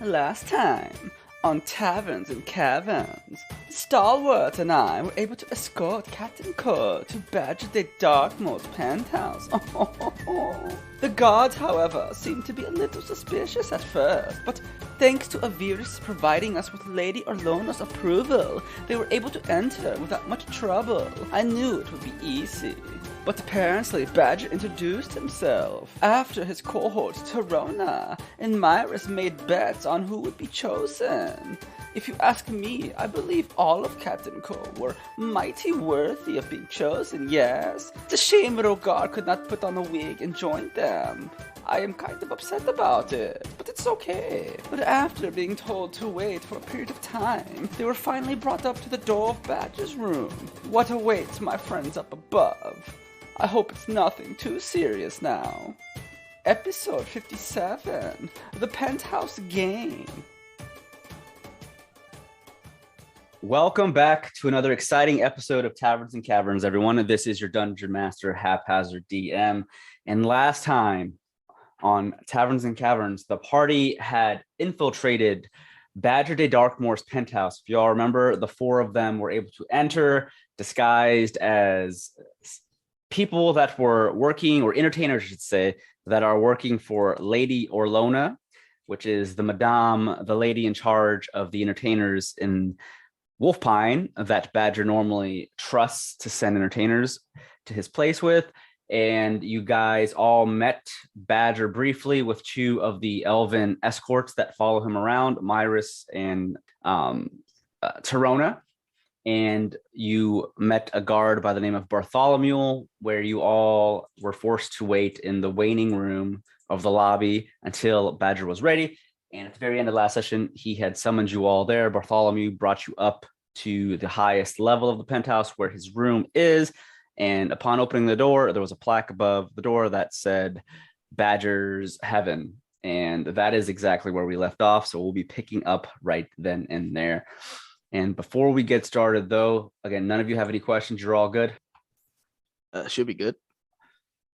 Last time, on Taverns and Caverns, Stalwart and I were able to escort Captain Core to Badger the Darkmoor's penthouse. The guards, however, seemed to be a little suspicious at first, but thanks to Aviris providing us with Lady Orlona's approval, they were able to enter without much trouble. I knew it would be easy. But apparently Badger introduced himself after his cohort Torona, and Myris made bets on who would be chosen. If you ask me, I believe all of Captain Cole were mighty worthy of being chosen, yes. It's a shame Rogar could not put on a wig and join them. I am kind of upset about it, but it's okay. But after being told to wait for a period of time, they were finally brought up to the door of Badger's room. What awaits my friends up above? I hope it's nothing too serious now. Episode 57, The Penthouse Game. Welcome back to another exciting episode of Taverns and Caverns, everyone. This is your Dungeon Master, Haphazard DM. And last time on Taverns and Caverns, the party had infiltrated Badger de Darkmoor's penthouse. If y'all remember, the four of them were able to enter disguised as people that were working, or entertainers, I should say, that are working for Lady Orlona, which is the lady in charge of the entertainers in Wolfpine that Badger normally trusts to send entertainers to his place with. And you guys all met Badger briefly with two of the elven escorts that follow him around, Myris and Torona. And you met a guard by the name of Bartholomew, where you all were forced to wait in the waiting room of the lobby until Badger was ready. And at the very end of the last session, he had summoned you all there. Bartholomew brought you up to the highest level of the penthouse where his room is. And upon opening the door, there was a plaque above the door that said Badger's Heaven. And that is exactly where we left off. So we'll be picking up right then and there. And before we get started, though, again, none of you have any questions. You're all good? Should be good.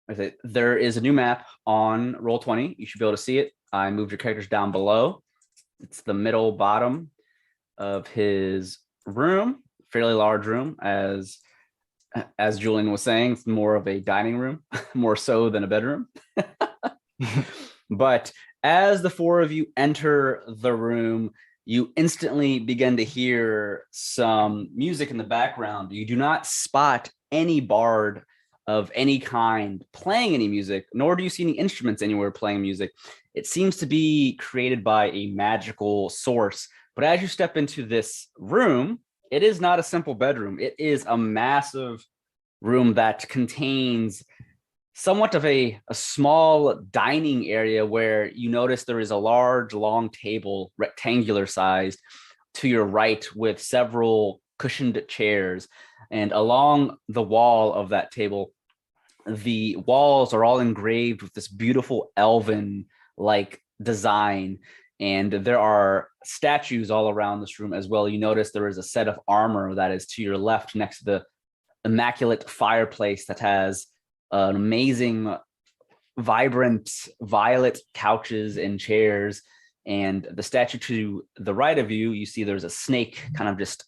Okay. There is a new map on Roll20. You should be able to see it. I moved your characters down below. It's the middle bottom of his room, fairly large room. As Julian was saying, it's more of a dining room, more so than a bedroom. But as the four of you enter the room, you instantly begin to hear some music in the background. You do not spot any bard of any kind playing any music, nor do you see any instruments anywhere playing music. It seems to be created by a magical source. But as you step into this room, it is not a simple bedroom. It is a massive room that contains somewhat of a small dining area where you notice there is a large, long table, rectangular sized, to your right with several cushioned chairs. And along the wall of that table, the walls are all engraved with this beautiful elven-like design. And there are statues all around this room as well. You notice there is a set of armor that is to your left next to the immaculate fireplace that has an amazing, vibrant, violet couches and chairs. And the statue to the right of you, you see there's a snake kind of just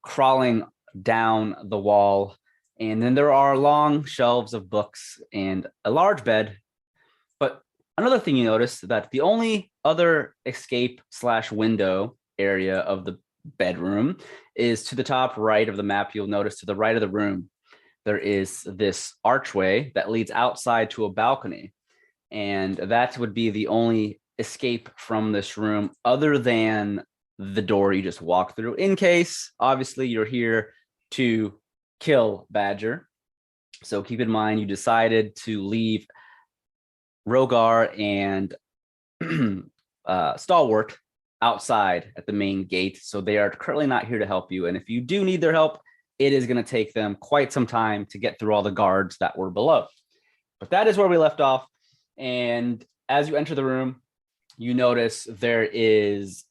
crawling down the wall. And then there are long shelves of books and a large bed. But another thing you notice that the only other escape/window area of the bedroom is to the top right of the map. You'll notice to the right of the room, there is this archway that leads outside to a balcony. And that would be the only escape from this room other than the door you just walked through, in case, obviously, you're here to kill Badger. So keep in mind, you decided to leave Rogar and Stalwart outside at the main gate. So they are currently not here to help you. And if you do need their help, it is going to take them quite some time to get through all the guards that were below. But that is where we left off. And as you enter the room, you notice there is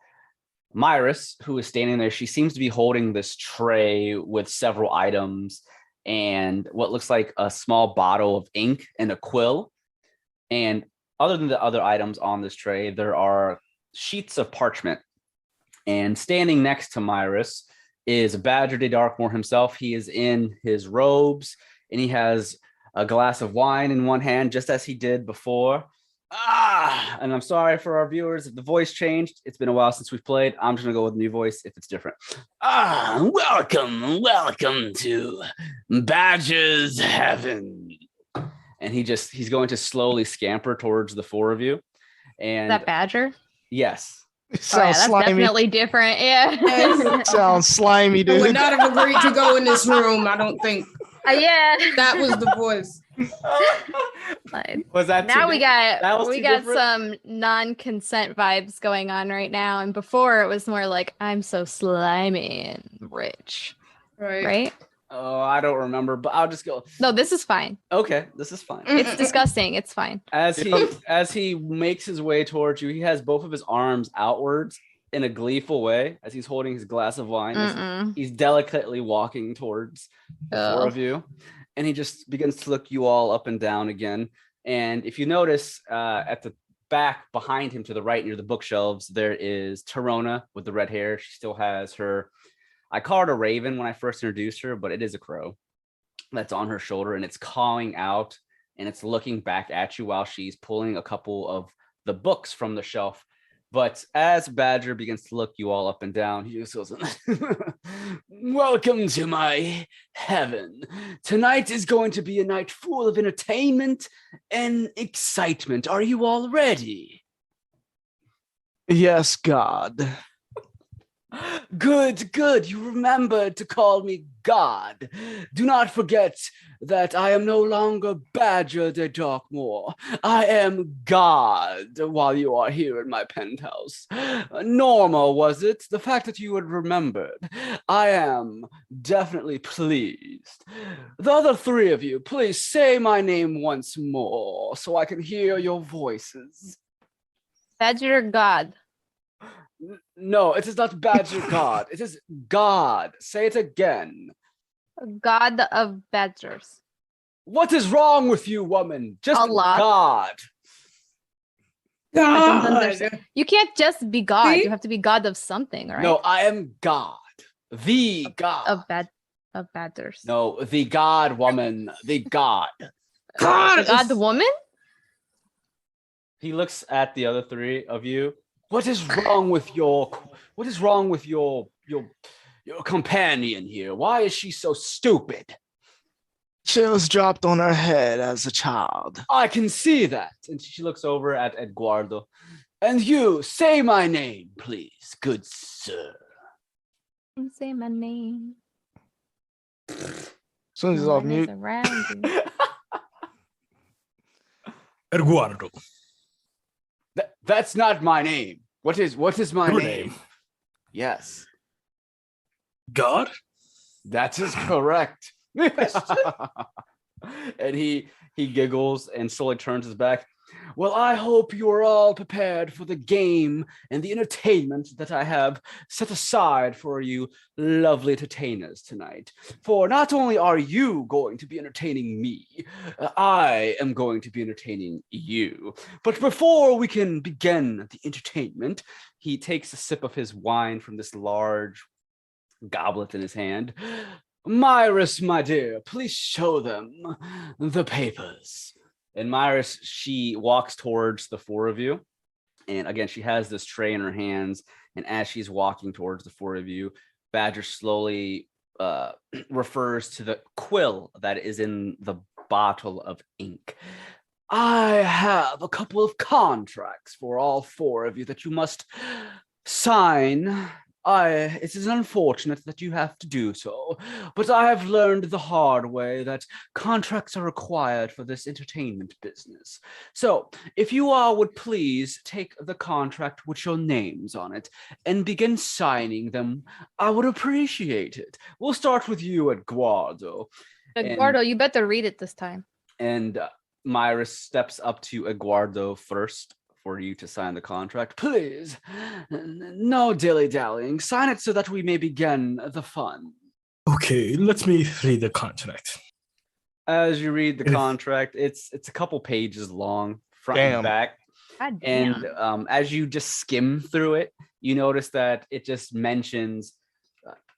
Myris, who is standing there. She seems to be holding this tray with several items and what looks like a small bottle of ink and a quill. And other than the other items on this tray, there are sheets of parchment. And standing next to Myris is Badger de Darkmoor himself. He is in his robes, and he has a glass of wine in one hand, just as he did before. And I'm sorry for our viewers if the voice changed. It's been a while since we've played. I'm just going to go with a new voice if it's different. Welcome to Badger's Heaven. And he's going to slowly scamper towards the four of you. And Is that Badger? Yes. That's definitely different. Yeah. Sounds slimy, I dude. would not have agreed to go in this room. I don't think Yeah. that was the voice. Was that now we got different? some non-consent vibes going on right now, and before it was more like I'm so slimy and rich, right? Oh, I don't remember, but I'll just go. No, this is fine. Okay, this is fine. It's disgusting. It's fine. As he makes his way towards you, he has both of his arms outwards in a gleeful way as he's holding his glass of wine. He's delicately walking towards the four of you, and he just begins to look you all up and down again. And if you notice, at the back behind him to the right near the bookshelves, there is Tarona with the red hair. She still has her. I called her a raven when I first introduced her, but it is a crow that's on her shoulder, and it's cawing out and it's looking back at you while she's pulling a couple of the books from the shelf. But as Badger begins to look you all up and down, he just goes, welcome to my heaven. Tonight is going to be a night full of entertainment and excitement. Are you all ready? Yes, God. Good. You remembered to call me God. Do not forget that I am no longer Badger de Darkmoor. I am God while you are here in my penthouse. Normal, was it? The fact that you had remembered. I am definitely pleased. The other three of you, please say my name once more so I can hear your voices. Badger God. No, it is not Badger God. It is God. Say it again. God of Badgers. What is wrong with you, woman? Just Allah. God. I don't understand. You can't just be God. See? You have to be God of something, right? No, I am God. The God. Of Badgers. No, the God woman. The God. The God the woman? He looks at the other three of you. What is wrong with your companion here? Why is she so stupid? She was dropped on her head as a child. I can see that. And she looks over at Eduardo. And you, say my name, please, good sir. Say my name. As soon as he's off mute. Around you. Eduardo. That's not my name. What is my Your name? Yes. God? That is correct. And he giggles and slowly turns his back. Well, I hope you are all prepared for the game and the entertainment that I have set aside for you lovely entertainers tonight. For not only are you going to be entertaining me, I am going to be entertaining you. But before we can begin the entertainment, he takes a sip of his wine from this large goblet in his hand. Myris, my dear, please show them the papers. And Myris, she walks towards the four of you. And again, she has this tray in her hands. And as she's walking towards the four of you, Badger slowly refers to the quill that is in the bottle of ink. I have a couple of contracts for all four of you that you must sign. It is unfortunate that you have to do so, but I have learned the hard way that contracts are required for this entertainment business. So, if you all would please take the contract with your names on it and begin signing them, I would appreciate it. We'll start with you, Eduardo. Eduardo, you better read it this time. And Myris steps up to Eduardo first for you to sign the contract. Please, no dilly-dallying. Sign it so that we may begin the fun. Okay, let me read the contract. As you read the contract, it's a couple pages long, front and Damn. back. God And damn. as you just skim through it, you notice that it just mentions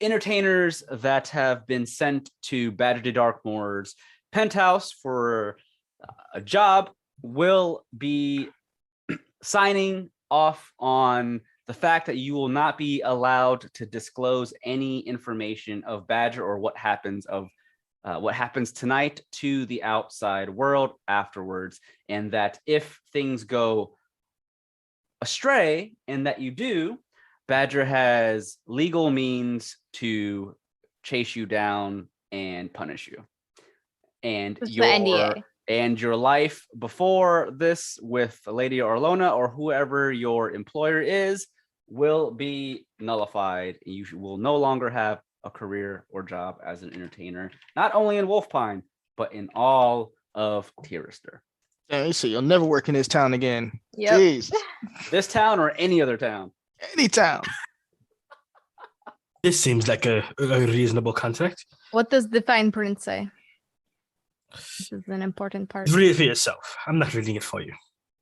entertainers that have been sent to Badger de Darkmoor's penthouse for a job will be signing off on the fact that you will not be allowed to disclose any information of Badger or what happens tonight to the outside world afterwards, and that if things go astray, and that you do, Badger has legal means to chase you down and punish you. And It's the NDA. your life before this with Lady Orlona or whoever your employer is will be nullified. You will no longer have a career or job as an entertainer, not only in Wolfpine, but in all of Tirister. Yeah, you see, you'll never work in this town again. Yep. Jeez. This town or any other town. Any town. This seems like a reasonable contract. What does the fine print say? This is an important part. Read it for yourself. I'm not reading it for you.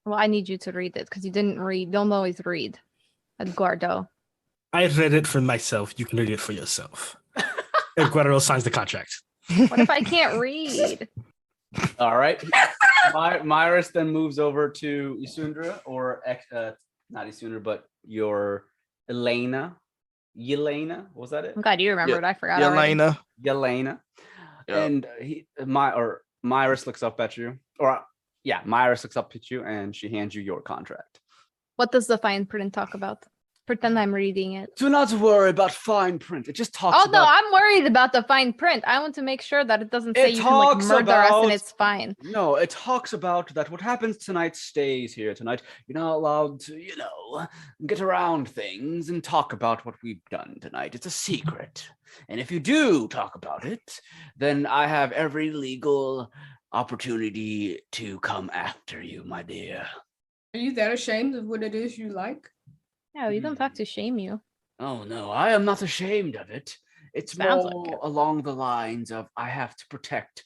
Well, I need you to read it because you didn't read. Don't always read. Eduardo. I read it for myself. You can read it for yourself. Eduardo signs the contract. What if I can't read? All right. Myris then moves over to Isundra, or not Isundra, but your Elena. Yelena, was that it? I'm glad you remembered. I forgot already. Yelena. Yelena. And Myris looks up at you. Myris looks up at you and she hands you your contract. What does the fine print talk about? Pretend I'm reading it. Do not worry about fine print. It just talks No, I'm worried about the fine print. I want to make sure that it doesn't say you can like murder us and it's fine. No, it talks about that what happens tonight stays here tonight. You're not allowed to, get around things and talk about what we've done tonight. It's a secret. And if you do talk about it, then I have every legal opportunity to come after you, my dear. Are you that ashamed of what it is you like? No, you don't have to shame you. Oh, no, I am not ashamed of it. It's Sounds more like it. along the lines of I have to protect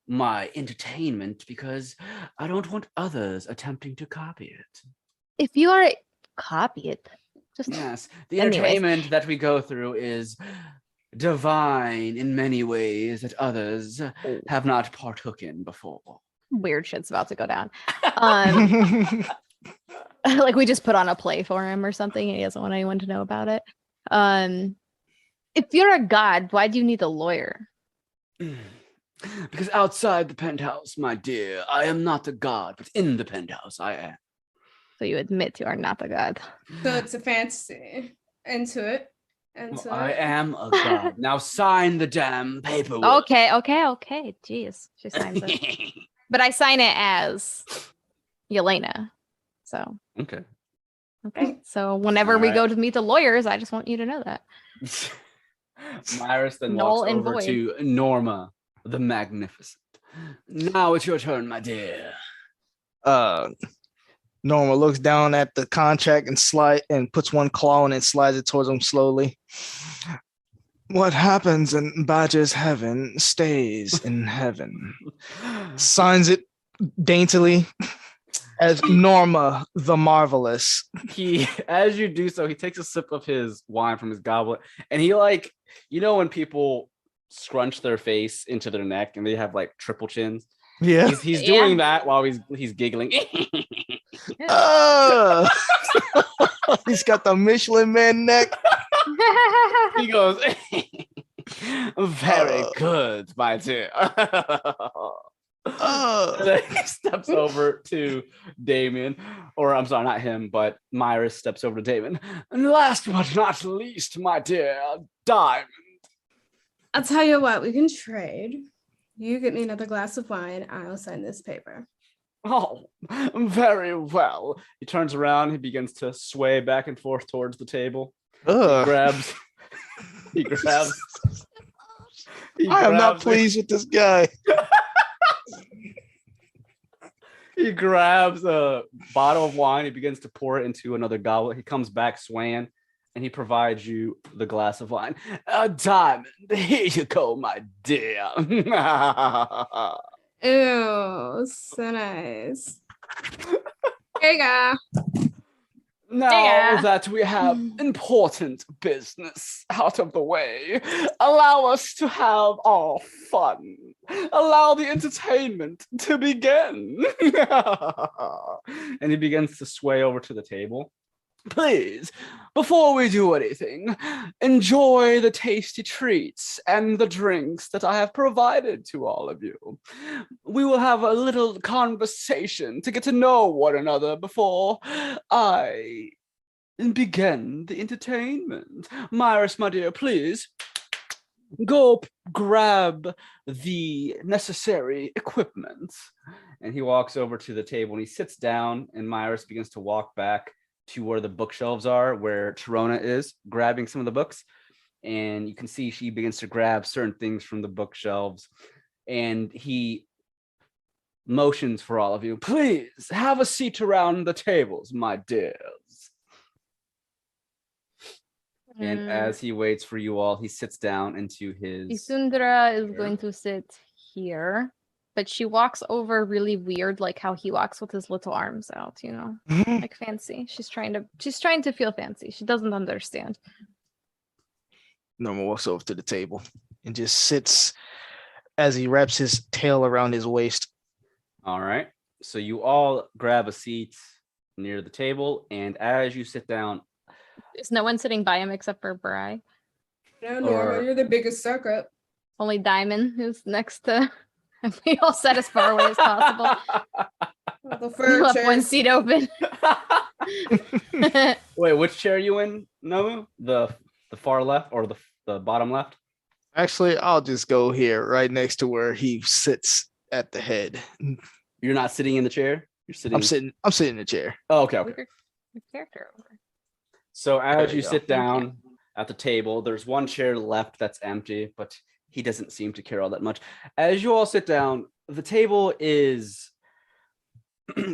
my entertainment because I don't want others attempting to copy it. If you are copy it, just Yes, the Anyways. entertainment that we go through is divine in many ways that others have not partook in before. weird shit's about to go down. Like we just put on a play for him or something and he doesn't want anyone to know about it. If you're a god, why do you need a lawyer? Because outside the penthouse, my dear, I am not a god, but in the penthouse I am. So you admit you are not a god. So it's a fantasy. Into it. I am a god. Now sign the damn paperwork. Okay. Jeez. She signs it. But I sign it as Yelena. So Okay. So whenever we go to meet the lawyers, I just want you to know that. Myris then Null walks and over void. to Norma the Magnificent. Now it's your turn, my dear. Norma looks down at the contract and puts one claw in and slides it towards him slowly. What happens in Badger's heaven stays in heaven. Signs it daintily as Norma the Marvelous. As you do so, he takes a sip of his wine from his goblet, and he when people scrunch their face into their neck and they have like triple chins. Yeah. He's doing that while he's giggling. He's got the Michelin Man neck. He goes, very good, my dear. And then he steps over to Damien, or I'm sorry, not him, but Myris steps over to Damien. And last but not least, my dear Diamond. I'll tell you what, we can trade. You get me another glass of wine, I'll sign this paper. Oh, very well. He turns around, he begins to sway back and forth towards the table. He grabs. I am not pleased with this guy. He grabs a bottle of wine. He begins to pour it into another goblet. He comes back swaying, and he provides you the glass of wine. Diamond, here you go, my dear. Ew, so nice. Here you go. Now Yeah. that we have important business out of the way, allow us to have our fun. Allow the entertainment to begin. And he begins to sway over to the table. Please, before we do anything, enjoy the tasty treats and the drinks that I have provided to all of you. We will have a little conversation to get to know one another before I begin the entertainment. Myris, my dear, please go grab the necessary equipment. And he walks over to the table and he sits down, and Myris begins to walk back to where the bookshelves are, where Torona is, grabbing some of the books. And you can see she begins to grab certain things from the bookshelves. And he motions for all of you. Please have a seat around the tables, my dears. And as he waits for you all, he sits down into his... Isundra is going to sit here, but she walks over really weird, like how he walks with his little arms out, you know, like fancy. She's trying to feel fancy. She doesn't understand. Norman walks over to the table and just sits as he wraps his tail around his waist. All right. So you all grab a seat near the table, and as you sit down... Is no one sitting by him except for Bri? No, Norma, you're the biggest sucker. Only Diamond, who's next to... We all sat as far away as possible. The We fur left one chairs. seat open. Wait, which chair are you in, Nomu? The far left or the bottom left? Actually, I'll just go here right next to where he sits at the head. You're not sitting in the chair? You're sitting... I'm sitting in the chair. Oh, okay. Your character over. So as There you you go. sit down at the table, there's one chair left that's empty, but he doesn't seem to care all that much. As you all sit down, the table is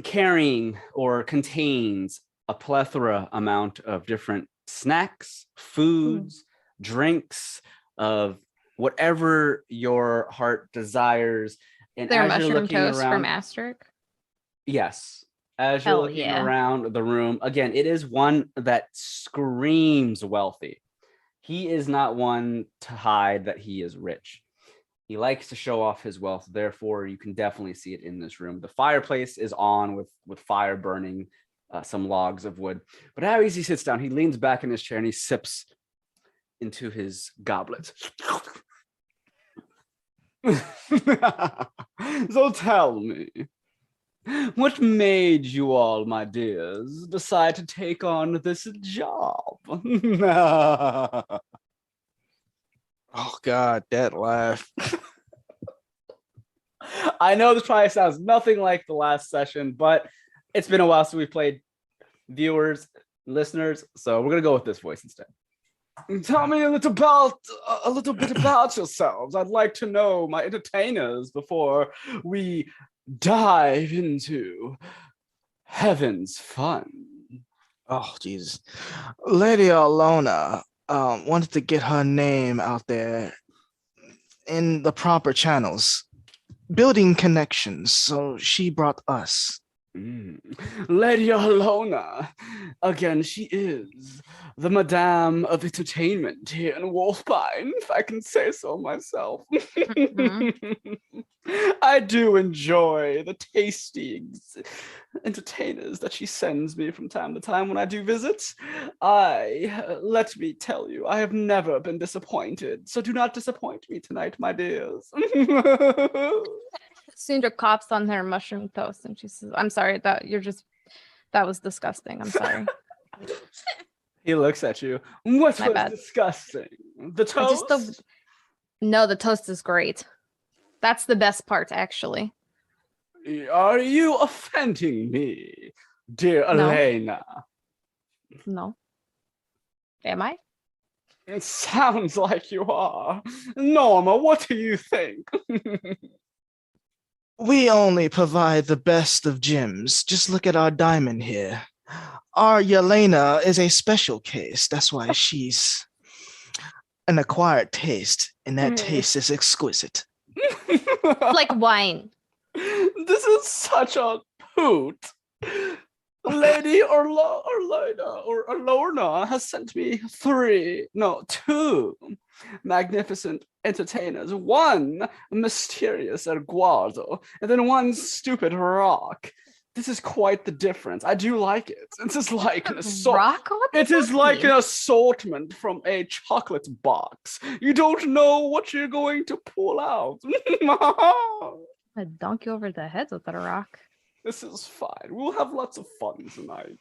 carrying or contains a plethora amount of different snacks, foods, drinks, of whatever your heart desires. And Their as you're mushroom looking toast around, from Asterisk. yes. As you're Hell looking yeah. around the room, again, it is one that screams wealthy. He is not one to hide that he is rich. He likes to show off his wealth. Therefore, you can definitely see it in this room. The fireplace is on with fire burning, some logs of wood. But as he sits down, he leans back in his chair and he sips into his goblet. So tell me, what made you all, my dears, decide to take on this job? Oh God, that laugh. I know this probably sounds nothing like the last session, but it's been a while since we've played, viewers, listeners, so we're gonna go with this voice instead. Tell me a little bit about yourselves. I'd like to know my entertainers before we dive into heaven's fun. Oh Jesus, Lady Alona wanted to get her name out there in the proper channels, building connections. So she brought us. Lady Alona, again, she is the Madame of Entertainment here in Wolfbine, if I can say so myself. I do enjoy the tasty entertainers that she sends me from time to time when I do visit. Let me tell you, I have never been disappointed, so do not disappoint me tonight, my dears. Sundra coughs on her mushroom toast and she says, I'm sorry, that was disgusting. I'm sorry. He looks at you. What My was bad. disgusting? The toast? No, the toast is great. That's the best part, actually. Are you offending me, dear No. Elena? No. Am I? It sounds like you are. Norma, what do you think? We only provide the best of gems. Just look at our diamond here. Our Yelena is a special case. That's why she's an acquired taste, and that taste is exquisite. Like wine. This is such a hoot. Lady Orlona has sent me two magnificent entertainers. One mysterious Eduardo, and then one stupid rock. This is quite the difference. I do like it. This is like an Rock? What does It is that like mean? an assortment from a chocolate box. You don't know what you're going to pull out. I dunk you over the head with that rock. This is fine. We'll have lots of fun tonight.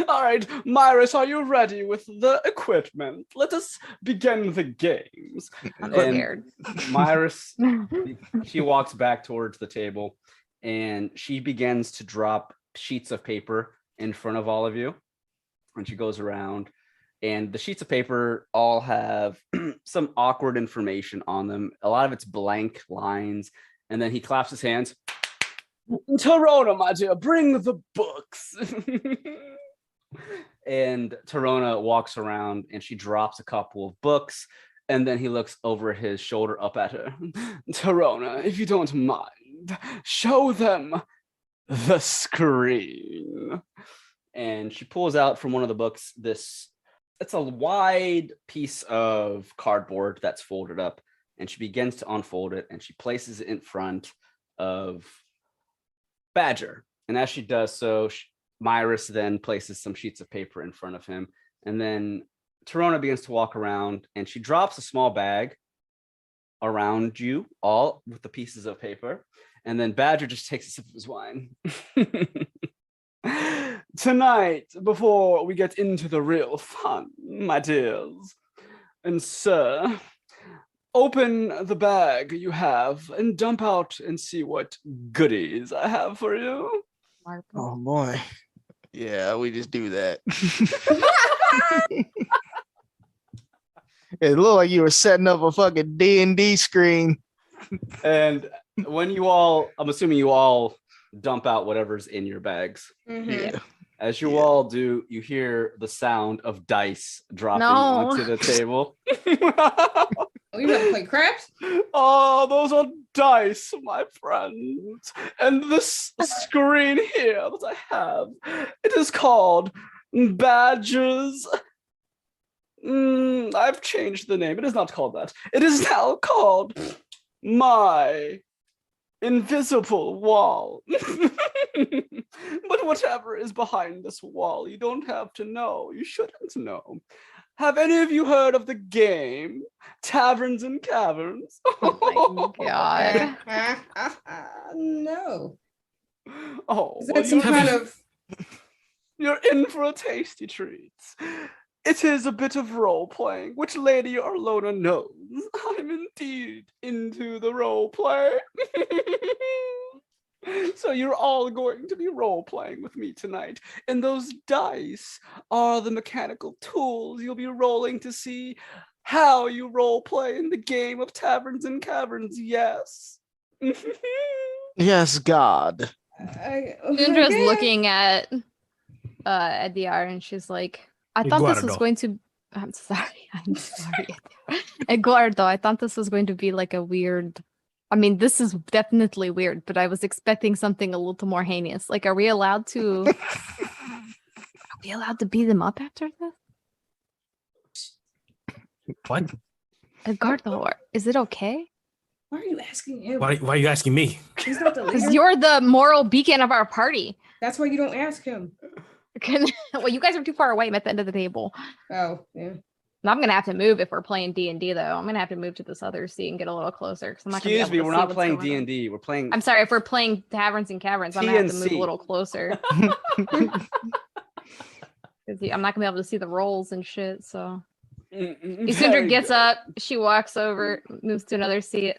All right, Myris, are you ready with the equipment? Let us begin the games. I'm And- scared. Myris, she walks back towards the table and she begins to drop sheets of paper in front of all of you. And she goes around, and the sheets of paper all have some awkward information on them. A lot of it's blank lines. And then he claps his hands. Torona, my dear, bring the books. And Torona walks around and she drops a couple of books. And then he looks over his shoulder up at her. Torona, if you don't mind, show them the screen. And she pulls out from one of the books it's a wide piece of cardboard that's folded up, and she begins to unfold it and she places it in front of Badger. And as she does so, Myris then places some sheets of paper in front of him, and then Torona begins to walk around and she drops a small bag around you all with the pieces of paper, and then Badger just takes a sip of his wine. Tonight, before we get into the real fun, my dears and sir, open the bag you have and dump out and see what goodies I have for you. Marble. Oh boy. Yeah, we just do that. It looked like you were setting up a fucking D&D screen. And when I'm assuming you all dump out whatever's in your bags. Yeah. As you all do, you hear the sound of dice dropping No. onto the table. Oh, you have to play craps? Oh, those are dice, my friends. And this screen here that I have, it is called Badgers. I've changed the name. It is not called that. It is now called My Invisible Wall. But whatever is behind this wall, you don't have to know. You shouldn't know. Have any of you heard of the game Taverns and Caverns? Oh my god. No. Oh, Is well, that some kind of you're in for a tasty treat. It is a bit of role playing, which Lady Orlona knows. I'm indeed into the role play. So you're all going to be role playing with me tonight. And those dice are the mechanical tools you'll be rolling to see how you role play in the game of Taverns and Caverns. Yes. Yes, God. Isundra's looking at Edeyar and she's like, I thought this was Eduardo. going to I'm sorry. Eduardo, I thought this was going to be like a weird this is definitely weird, but I was expecting something a little more heinous. Like, are we allowed to beat them up after this? What? Eduardo, is it okay? Why are you asking him? Why are you asking me? He's not the Because leader. you're the moral beacon of our party. That's why you don't ask him. Well, you guys are too far away. I'm at the end of the table. Oh, yeah. And I'm gonna have to move if we're playing D&D though. I'm gonna have to move to this other seat and get a little closer. 'Cause I'm not gonna be Excuse me, able to we're see not what's playing going on. D&D. We're playing I'm sorry, if we're playing Taverns and Caverns, I'm gonna have to move a TNC. little closer. 'Cause I'm not gonna be able to see the rolls and shit. So Isundra gets up, she walks over, moves to another seat.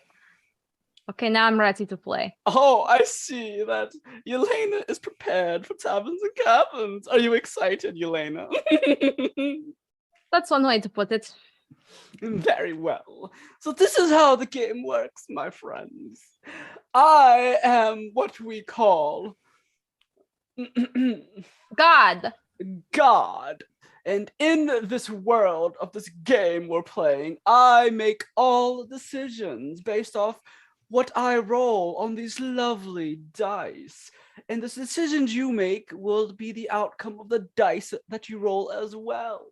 Okay, now I'm ready to play. Oh, I see that Yelena is prepared for Taverns and Caverns. Are you excited, Yelena? That's one way to put it. Very well. So this is how the game works, my friends. I am what we call God. God. And in this world of this game we're playing, I make all decisions based off what I roll on these lovely dice. And the decisions you make will be the outcome of the dice that you roll as well.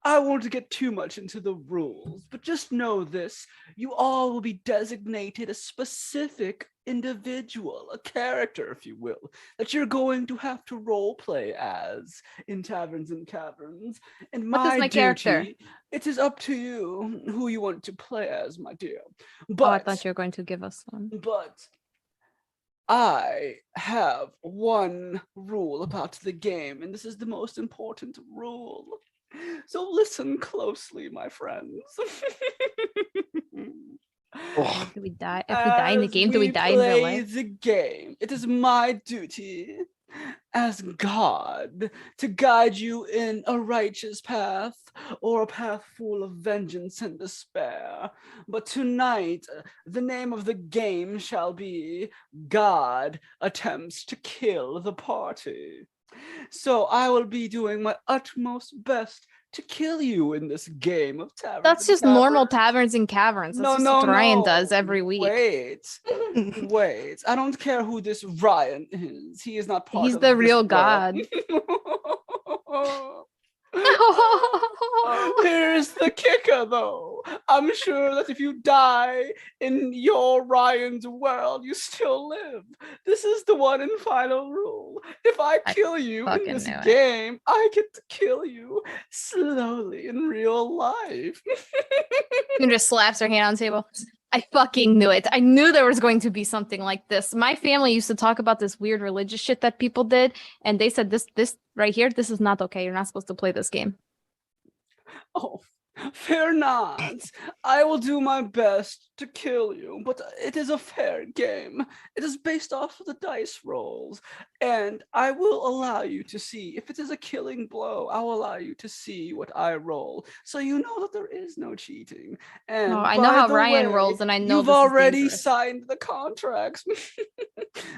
I won't get too much into the rules, but just know this. You all will be designated a specific individual, a character, if you will, that you're going to have to role play as in Taverns and Caverns. And What is my character? It is up to you who you want to play as, my dear. Oh, I thought you were going to give us one. But I have one rule about the game, and this is the most important rule. So listen closely, my friends. Do we die? If we die in the game, do we die in real life? The game. It is my duty as God to guide you in a righteous path or a path full of vengeance and despair. But tonight, the name of the game shall be God Attempts to Kill the Party. So I will be doing my utmost best to kill you in this game of Taverns. That's just normal Taverns and Caverns. That's what Ryan does every week. Wait. I don't care who this Ryan is. He is not part He's of the this real world. God. Here's the kicker, though. I'm sure that if you die in your Ryan's world, you still live. This is the one and final rule. If I kill you in this game, I get to kill you slowly in real life. And just slaps her hand on the table. I fucking knew it. I knew there was going to be something like this. My family used to talk about this weird religious shit that people did, and they said this right here, this is not okay. You're not supposed to play this game. Oh, fear not. I will do my best to kill you, but it is a fair game. It is based off of the dice rolls, and I will allow you to see. If it is a killing blow, I will allow you to see what I roll, so you know that there is no cheating. And I know how Ryan rolls, and I know you've already signed the contracts.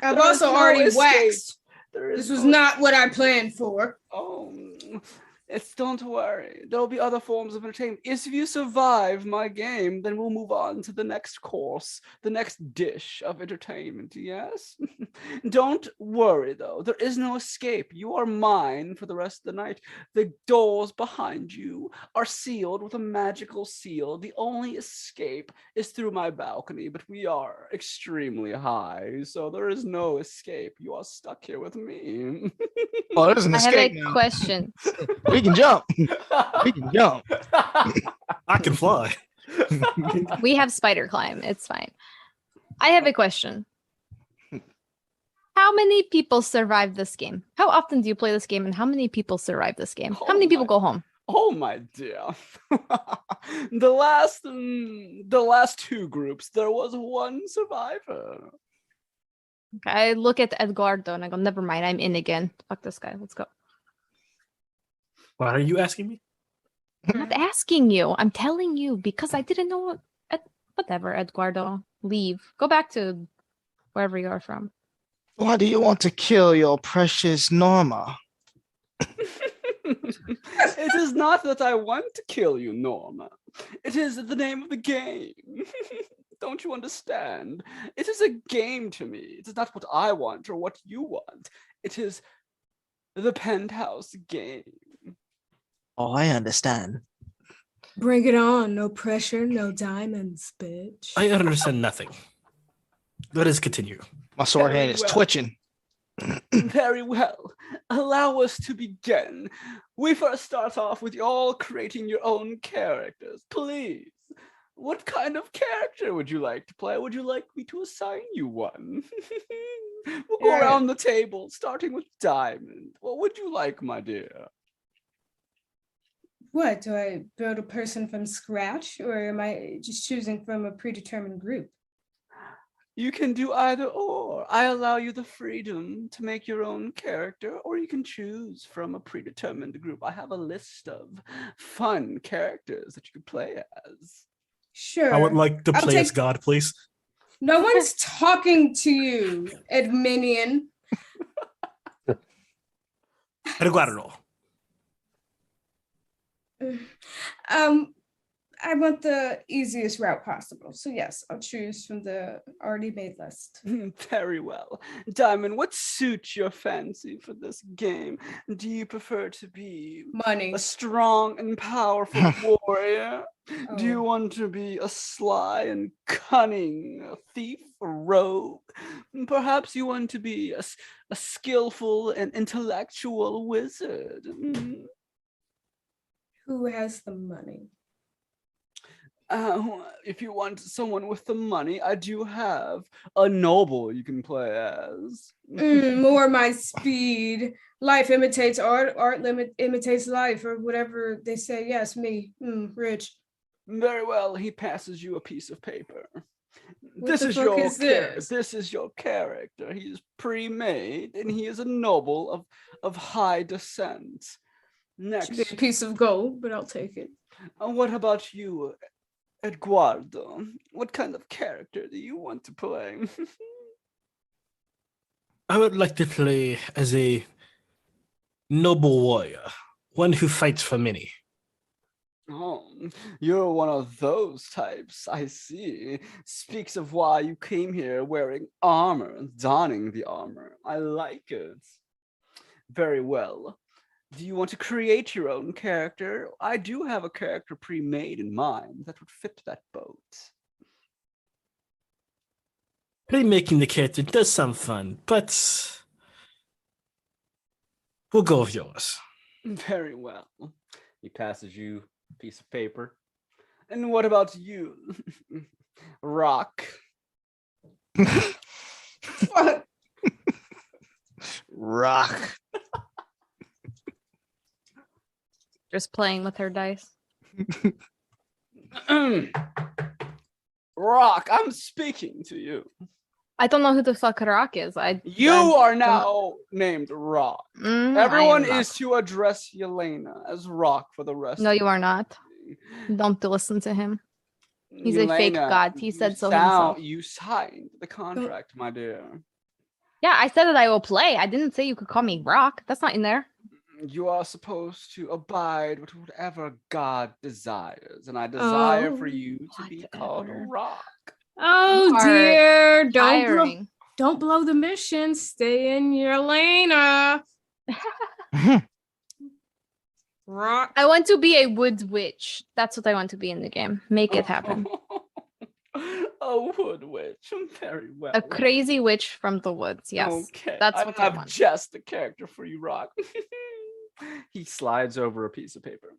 I've also already waxed. This was not what I planned for. Oh, don't worry. There'll be other forms of entertainment. If you survive my game, then we'll move on to the next course, the next dish of entertainment, yes? Don't worry, though. There is no escape. You are mine for the rest of the night. The doors behind you are sealed with a magical seal. The only escape is through my balcony, but we are extremely high, so there is no escape. You are stuck here with me. Oh, there's an escape. I have a question. We can jump. We can jump. I can fly. We have spider climb. It's fine. I have a question. How many people survive this game? How often do you play this game, and how many people survive this game? How many people go home? Oh my dear. The last two groups, there was one survivor. Okay, I look at Edgardo and I go, never mind, I'm in again. Fuck this guy. Let's go. Why are you asking me? I'm not asking you. I'm telling you because I didn't know. Whatever, Edgardo. Leave. Go back to wherever you are from. Why do you want to kill your precious Norma? It is not that I want to kill you, Norma. It is the name of the game. Don't you understand? It is a game to me. It is not what I want or what you want. It is the Penthouse game. Oh, I understand. Bring it on. No pressure, no diamonds, bitch. I understand nothing. Let us continue. My sword hand is twitching. Very well. Allow us to begin. We first start off with you all creating your own characters. Please. What kind of character would you like to play? Would you like me to assign you one? We'll go around the table, starting with Diamond. What would you like, my dear? What? Do I build a person from scratch, or am I just choosing from a predetermined group? You can do either or. I allow you the freedom to make your own character, or you can choose from a predetermined group. I have a list of fun characters that you can play as. Sure. I would like to play as God, please. No one's talking to you, Edminion. Eduardo. I want the easiest route possible. So yes, I'll choose from the already made list. Very well. Diamond, what suits your fancy for this game? Do you prefer to be Money. a strong and powerful warrior? Do you Oh. want to be a sly and cunning thief or rogue? Perhaps you want to be a skillful and intellectual wizard. Who has the money? If you want someone with the money, I do have a noble you can play as. More my speed. Life imitates art, imitates life, or whatever they say. Yes, me. Rich. Very well, he passes you a piece of paper. What This the is fuck your is this? This is your character. He is pre-made, and he is a noble of high descent. Should be Next, a piece of gold, but I'll take it. what about you, Eduardo? What kind of character do you want to play? I would like to play as a noble warrior, one who fights for many. Oh, you're one of those types, I see. Speaks of why you came here wearing armor and donning the armor. I like it. Very well. Do you want to create your own character? I do have a character pre-made in mind that would fit that boat. Remaking the character does sound fun, but we'll go with yours. Very well. He passes you a piece of paper. And what about you, Rock? What? Rock. Just playing with her dice. Rock, I'm speaking to you. I don't know who the fuck Rock is. You are now named Rock. Everyone is to address Yelena as Rock for the rest. No, of you are not. Don't listen to him. He's a fake god. He said so himself. You signed the contract, my dear. Yeah, I said that I will play. I didn't say you could call me Rock. That's not in there. You are supposed to abide with whatever God desires, and I desire for you to be called whatever. Rock. Oh You are dear! Tiring. Don't blow the mission. Stay in your lane. Rock. I want to be a wood witch. That's what I want to be in the game. Make it happen. A wood witch. Very well. A crazy witch from the woods. Yes. Okay. That's I what I have want. just the character for you, Rock. He slides over a piece of paper.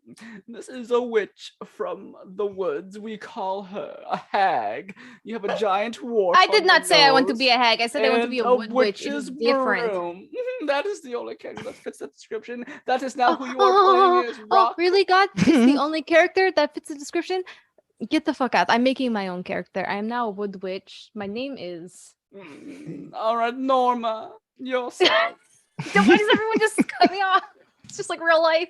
This is a witch from the woods. We call her a hag. You have a giant wart. I did on not your say I want to nose be a hag. I said I want to be a wood witch. It witch's is different. broom. That is the only character that fits that description. That is now who you are playing as, Rock. Oh, really, God? It's the only character that fits the description? Get the fuck out. I'm making my own character. I am now a wood witch. My name is... All right, Norma. Yourself. Why does everyone just cut me off? It's just like real life.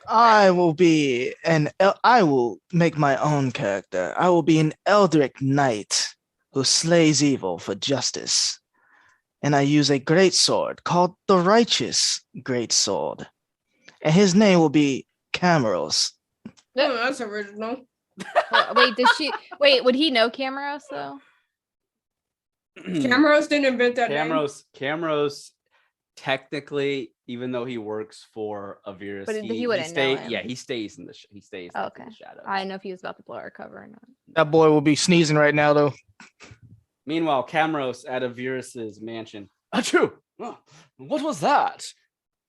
I will make my own character. I will be an Eldritch knight who slays evil for justice. And I use a great sword called the Righteous Great Sword. And his name will be Cameros. Oh, that's original. Wait, would he know Cameros though? Cameros didn't invent that name. Cameros, technically, even though he works for Avirus, But he wouldn't know him. Yeah, he stays in the in Okay. the shadows. I didn't know if he was about to blow our cover or not. That boy will be sneezing right now, though. Meanwhile, Cameros at Avirus's mansion. Achoo! Oh, what was that?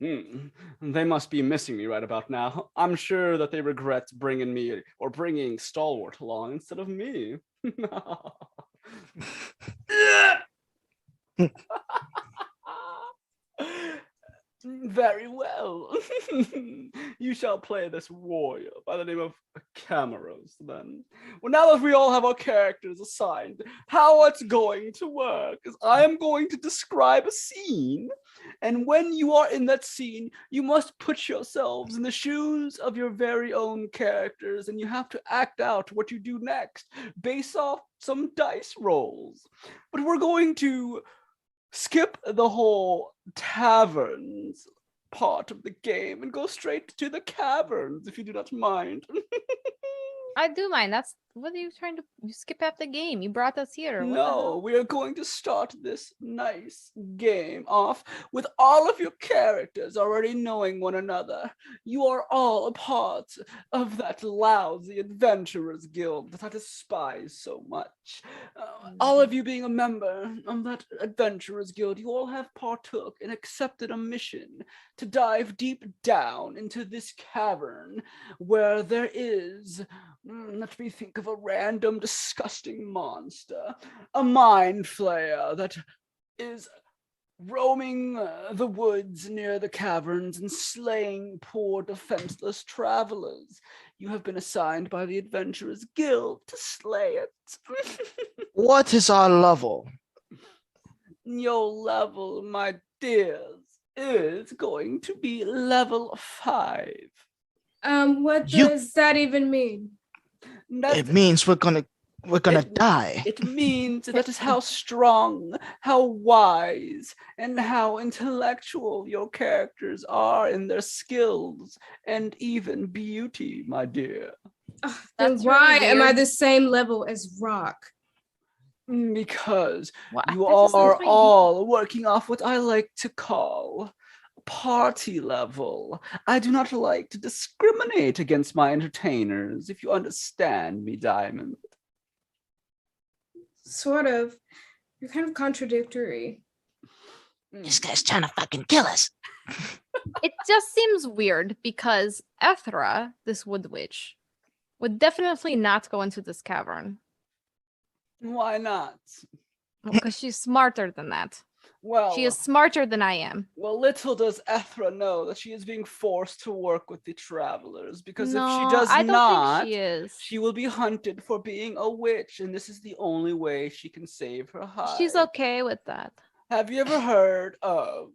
They must be missing me right about now. I'm sure that they regret bringing Stalwart along instead of me. Very well. You shall play this warrior by the name of Cameros, then. Well, now that we all have our characters assigned, how it's going to work is I am going to describe a scene, and when you are in that scene, you must put yourselves in the shoes of your very own characters, and you have to act out what you do next based off some dice rolls. But we're going to skip the whole taverns part of the game and go straight to the caverns, if you do not mind. I do mind. What are you trying to? You skip half the game. You brought us here. What the No, hell? we are going to start this nice game off with all of your characters already knowing one another. You are all a part of that lousy adventurers guild that I despise so much. All of you being a member of that adventurers guild, you all have partook and accepted a mission to dive deep down into this cavern where there is, let me think of a random disgusting monster, a mind flayer that is roaming the woods near the caverns and slaying poor defenseless travelers. You have been assigned by the Adventurers Guild to slay it. What is our level? Your level, my dears, is going to be level 5. What does that even mean? It means we're gonna die. It means that is how strong, how wise, and how intellectual your characters are in their skills and even beauty, my dear. Then That's why really am I weird. the same level as Rock? Because What? you That just are sounds like- all working off what I like to call party level. I do not like to discriminate against my entertainers, if you understand me, Diamond. Sort of. You're kind of contradictory. This guy's trying to fucking kill us. It just seems weird because Ethra, this wood witch, would definitely not go into this cavern Why not? because she's smarter than that. Well, She is smarter than I am. well, little does Ethra know that she is being forced to work with the travelers, because No, if she does I don't not, think she is. she will be hunted for being a witch, and this is the only way she can save her hide. She's okay with that. Have you ever heard of?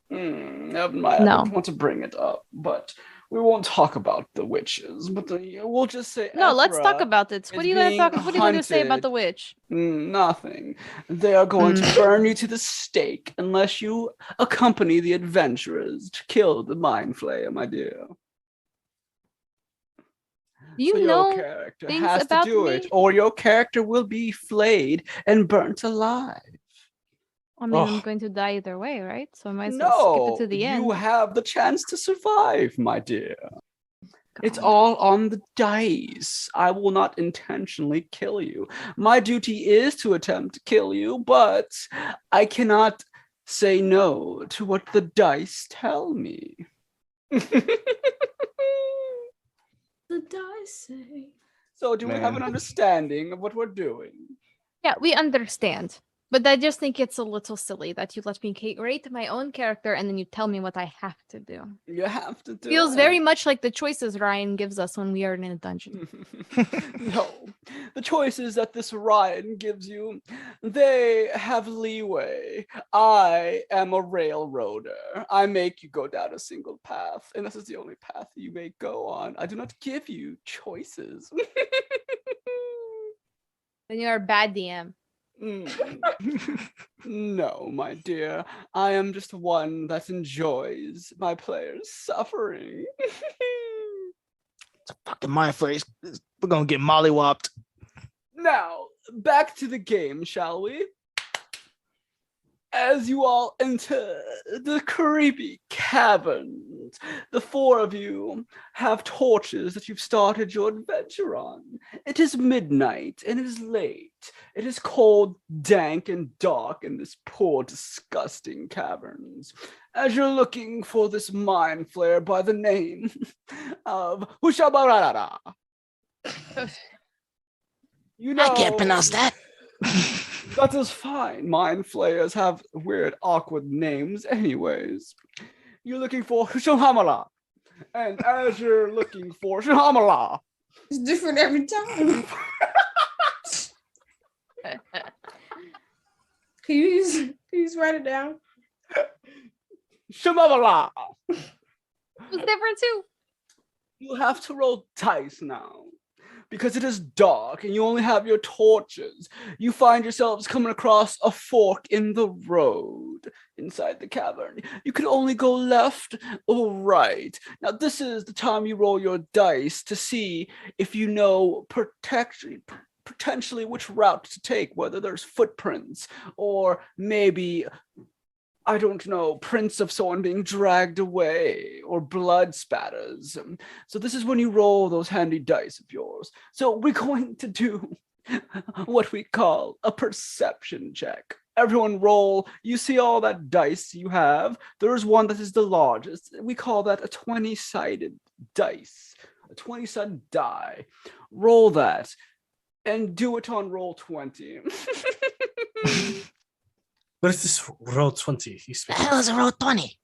Never mind. No. I don't want to bring it up, but we won't talk about the witches. But we'll just say No, let's talk Ethra about it. What is are you going to being talk? What are you going to say about hunted. the witch? Nothing. They are going to burn you to the stake unless you accompany the adventurers to kill the mind flayer, my dear. Do you So your know character things has to about do it, me? or your character will be flayed and burnt alive. I mean, I'm Ugh. going to die either way, right? So I might as well skip it to the you end. have the chance to survive, my dear. It's God. all on the dice. I will not intentionally kill you. My duty is to attempt to kill you, but I cannot say no to what the dice tell me. The dice say. So do we have an Man. understanding of what we're doing? Yeah, we understand. But I just think it's a little silly that you let me rate my own character and then you tell me what I have to do. You have to do Feels it. very much like the choices Ryan gives us when we are in a dungeon. No, the choices that this Ryan gives you, they have leeway. I am a railroader. I make you go down a single path, and this is the only path you may go on. I do not give you choices. Then you're a bad DM. No, my dear. I am just one that enjoys my players suffering. It's a fucking mind flayer. We're gonna get mollywopped. Now, back to the game, shall we? As you all enter the creepy caverns, the four of you have torches that you've started your adventure on. It is midnight and it is late. It is cold, dank, and dark in this poor, disgusting caverns. As you're looking for this mind flayer by the name of Hushabarara. You know, I can't pronounce that. that is fine. Mind flayers have weird, awkward names, anyways. You're looking for Shahamala. And as you're looking for Shahamala, It's different every time. Can you just write it down? Shamamala, It was different too. you have to roll dice now. Because it is dark and you only have your torches, you find yourselves coming across a fork in the road. inside the cavern. You can only go left or right. Now, this is the time you roll your dice to see if you know potentially which route to take, whether there's footprints or maybe, I don't know, prints of someone being dragged away or blood spatters. So this is when you roll those handy dice of yours. So we're going to do what we call a perception check. Everyone roll. You see all that dice you have. There's one that is the largest. We call that a 20-sided dice, a 20-sided die. Roll that and do it on roll 20. What is this roll 20? You speak. That was a roll 20.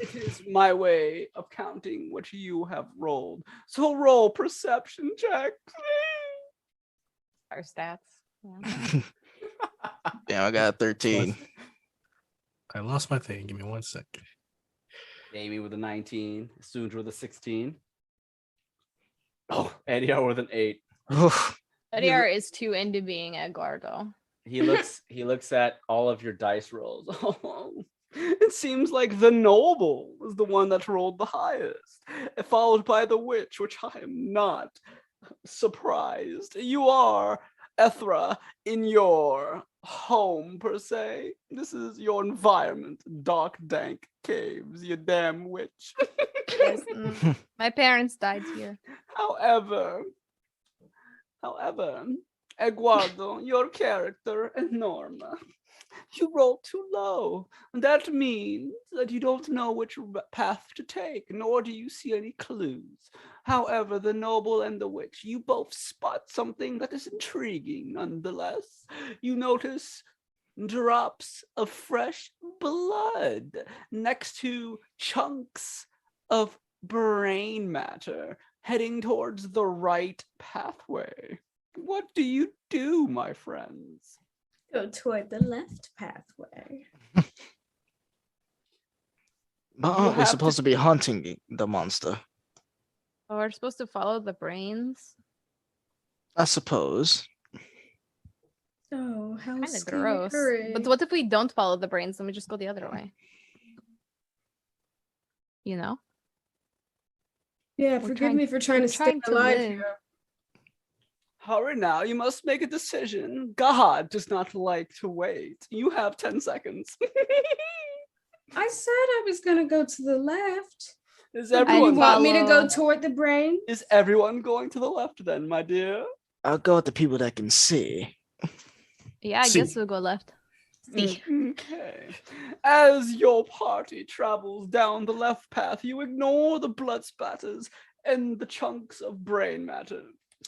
It is my way of counting what you have rolled. So roll perception check, please. Our stats. Yeah. Damn, I got 13. I lost my thing. Give me 1 second. Damien with a 19, Isundra with a 16. Oh, Edeyar with an 8. Oof. Edeyar is too into being Edgar, though. He looks at all of your dice rolls. Oh, it seems like the noble was the one that rolled the highest, followed by the witch, which I am not surprised. You are, Ethra, in your home, per se. This is your environment, dark, dank caves, you damn witch. Yes, my parents died here. However, Eduardo, your character, and Norma, you rolled too low. That means that you don't know which path to take, nor do you see any clues. However, the noble and the witch, you both spot something that is intriguing nonetheless. You notice drops of fresh blood next to chunks of brain matter heading towards the right pathway. What do you do, my friends? Go toward the left pathway. We're have supposed to- to be hunting the monster, Oh, we're supposed to follow the brains. I suppose. Oh, how Kind of scary. gross. But what if we don't follow the brains and we just go the other way? You know? Yeah, We're forgive trying- me for trying we're to stay trying to alive live. here. Hurry now, you must make a decision. God does not like to wait. You have 10 seconds. I said I was gonna go to the left. Is You everyone want me to go follow- toward the brain? is everyone going to the left then, my dear? I'll go with the people that can see. Yeah, I See. guess we'll go left. See. Okay. As your party travels down the left path, you ignore the blood spatters and the chunks of brain matter.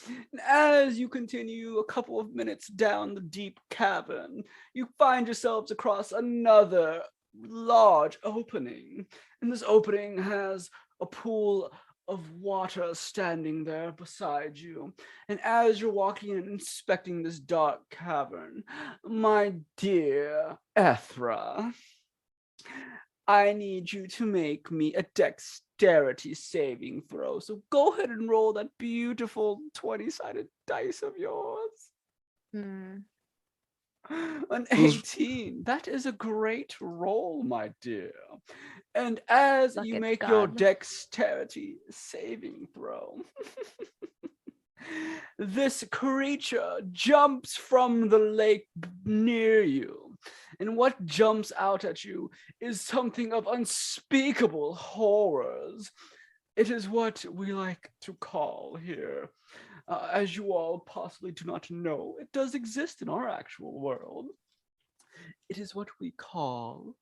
And as you continue a couple of minutes down the deep cavern, you find yourselves across another large opening. And this opening has a pool of water standing there beside you. And as you're walking and inspecting this dark cavern, my dear Ethra, I need you to make me a dexterity saving throw. So go ahead and roll that beautiful 20-sided dice of yours. Hmm. An 18. That is a great roll, my dear. And as Look you at make your God. dexterity saving throw, this creature jumps from the lake near you. And what jumps out at you is something of unspeakable horrors. It is what we like to call here, as you all possibly do not know, it does exist in our actual world. It is what we call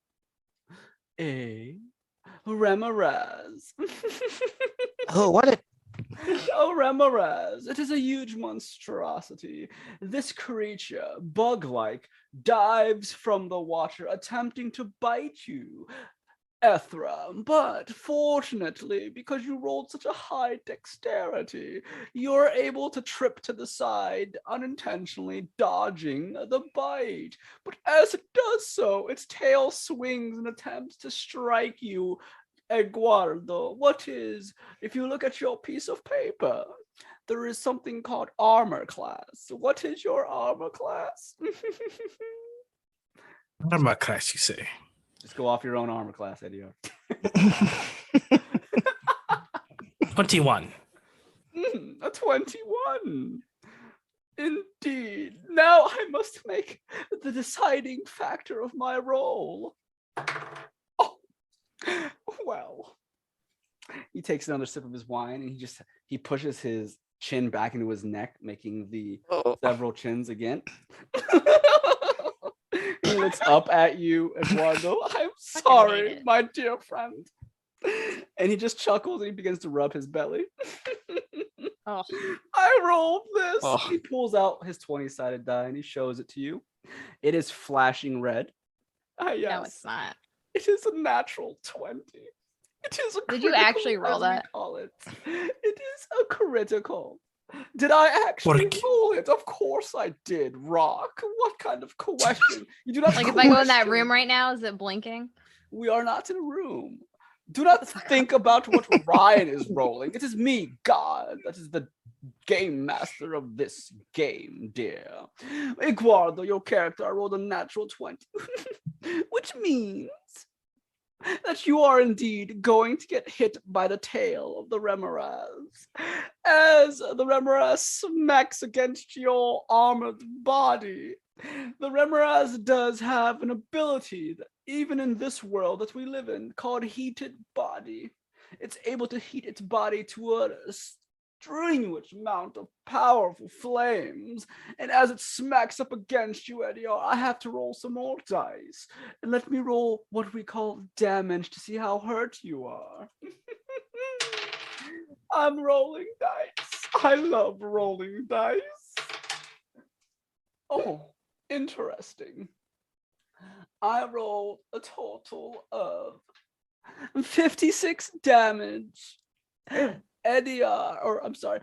a remoraz. Oh, what? Oh, remoraz. It is a huge monstrosity. This creature, bug-like, dives from the water, attempting to bite you, Ethra. But fortunately, because you rolled such a high dexterity, you're able to trip to the side, unintentionally dodging the bite. But as it does so, its tail swings and attempts to strike you, Eduardo. What is, if you look at your piece of paper, there is something called armor class. What is your armor class? Armor class, you say? Just go off your own armor class, Edeyar. 21. A 21. Indeed. Now I must make the deciding factor of my roll. Oh, well. He takes another sip of his wine and he pushes his chin back into his neck, making the several chins again. He looks up at you, Eduardo. I'm sorry, my dear friend. And he just chuckles and he begins to rub his belly. Oh. I rolled this. Oh. He pulls out his 20-sided die and he shows it to you. It is flashing red. Yes. No, it's not. It is a natural 20. It is a Did you critical, actually roll as we that? call it. It is a critical. Did I actually roll it? Of course I did, Rock. What kind of question? You do not Like if I go in that question. room right now, is it blinking? We are not in a room. Do not think about what Ryan is rolling. It is me, God. That is the game master of this game, dear. Eduardo, your character, I rolled a natural 20. Which means that you are indeed going to get hit by the tail of the Remoraz. As the Remoraz smacks against your armored body, the Remoraz does have an ability that even in this world that we live in called heated body. It's able to heat its body to a strenuous amount of powerful flames. And as it smacks up against you, Edeyar, I have to roll some more dice. And let me roll what we call damage to see how hurt you are. I'm rolling dice. I love rolling dice. Oh, interesting. I rolled a total of 56 damage. Eduardo,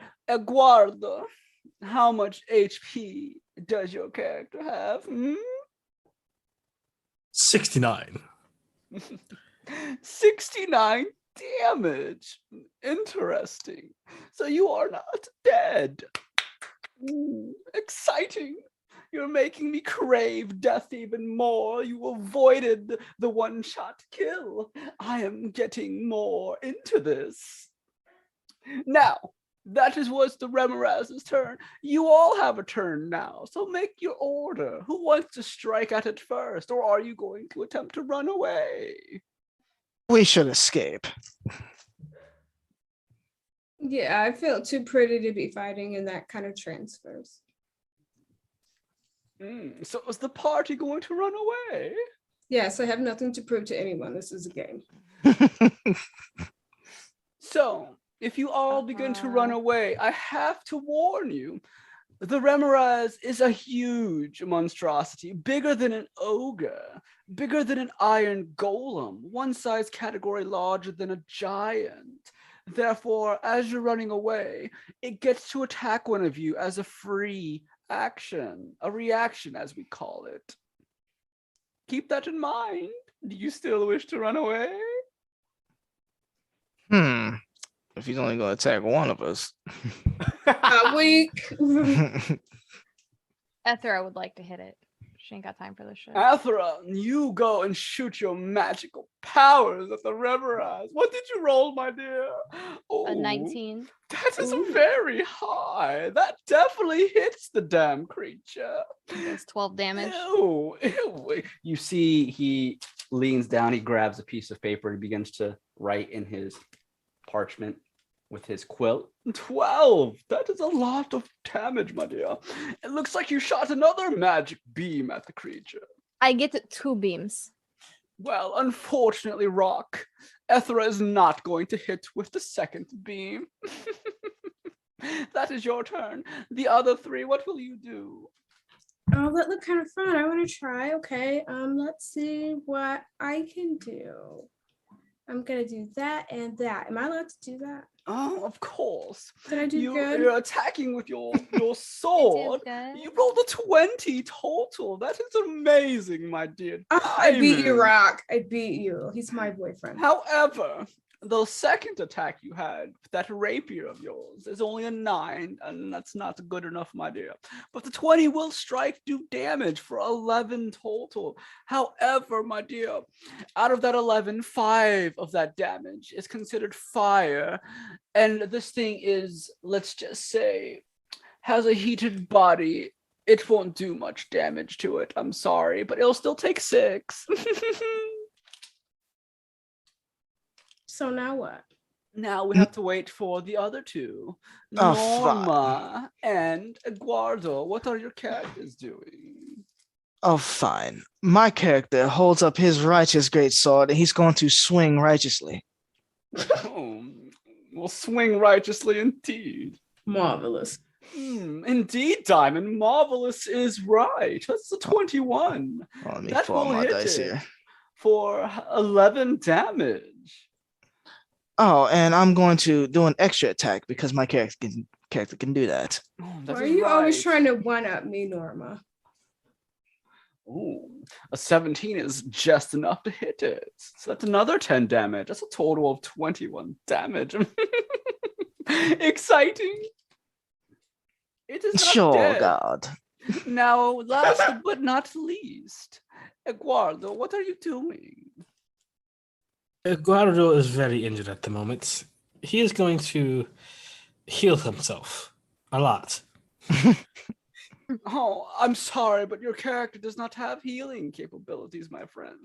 how much HP does your character have? 69. 69 damage. Interesting. So you are not dead. Exciting. You're making me crave death even more. You avoided the one-shot kill. I am getting more into this. Now, that was the Remoraz's turn. You all have a turn now, so make your order. Who wants to strike at it first, or are you going to attempt to run away? We should escape. Yeah, I feel too pretty to be fighting in that kind of transfers. So is the party going to run away? Yes, I have nothing to prove to anyone. This is a game. So, if you all begin to run away, I have to warn you. The Remoraz is a huge monstrosity, bigger than an ogre, bigger than an iron golem, one size category larger than a giant. Therefore, as you're running away, it gets to attack one of you as a free action, a reaction as we call it. Keep that in mind. Do you still wish to run away? If he's only going to attack one of us. Weak. Ethra would like to hit it. She ain't got time for this shit. Athra, you go and shoot your magical powers at the Remoraz. What did you roll, my dear? A 19. That is very high. That definitely hits the damn creature. That's 12 damage. Ew. You see he leans down, he grabs a piece of paper and begins to write in his parchment with his quill. 12! That is a lot of damage, my dear. It looks like you shot another magic beam at the creature. I get 2 beams. Well, unfortunately, Rock, Ethra is not going to hit with the second beam. That is your turn. The other 3, what will you do? Oh, that looked kind of fun. I want to try. Okay. Let's see what I can do. I'm gonna do that and that. Am I allowed to do that? Oh, of course. Did I do good? You're attacking with your sword. You rolled a 20 total. That is amazing, my dear. Oh, I beat you, Diamond. Rock. I beat you. He's my boyfriend. However, The second attack you had with that rapier of yours is only a 9, and that's not good enough, my dear. But the 20 will do damage for 11 total. However, my dear, out of that 11, 5 of that damage is considered fire. And this thing is, let's just say, has a heated body. It won't do much damage to it. I'm sorry, but it'll still take 6. So now what? Now we have to wait for the other two. Oh, Norma and Eduardo. What are your characters doing? Oh, fine. My character holds up his righteous greatsword and he's going to swing righteously. Oh, will swing righteously indeed. Marvelous. Indeed, Diamond. Marvelous is right. That's a 21. Let me That pull will my hit dice it here. for 11 damage. Oh, and I'm going to do an extra attack because my character can do that. Oh, Why that are is you always right. trying to one-up me, Norma? Ooh, a 17 is just enough to hit it. So that's another 10 damage. That's a total of 21 damage. Exciting. It is not Sure, dead. God. Now, last but not least, Eduardo, what are you doing? Eduardo is very injured at the moment. He is going to heal himself a lot. Oh, I'm sorry, but your character does not have healing capabilities, my friend.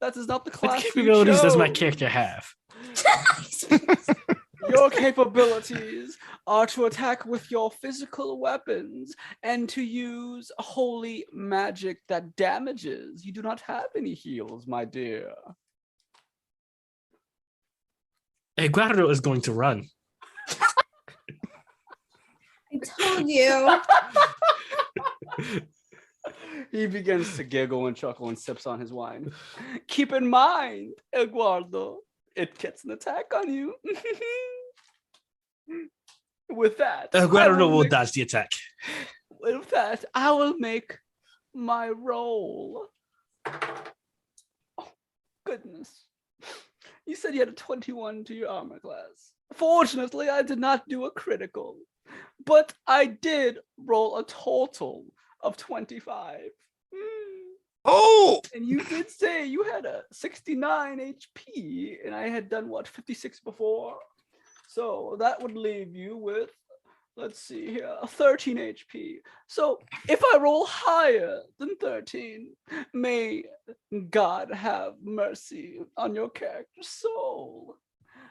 That is not the class What capabilities you does my chose. character have? Your capabilities are to attack with your physical weapons and to use holy magic that damages. You do not have any heals, my dear. Eduardo is going to run. I told you. He begins to giggle and chuckle and sips on his wine. Keep in mind, Eduardo, it gets an attack on you. With that, Eduardo will dodge the attack. With that, I will make my roll. Oh, goodness. You said you had a 21 to your armor class. Fortunately, I did not do a critical, but I did roll a total of 25. Oh! And you did say you had a 69 HP, and I had done, 56 before? So that would leave you with, let's see here, 13 HP. So if I roll higher than 13, may God have mercy on your character's soul.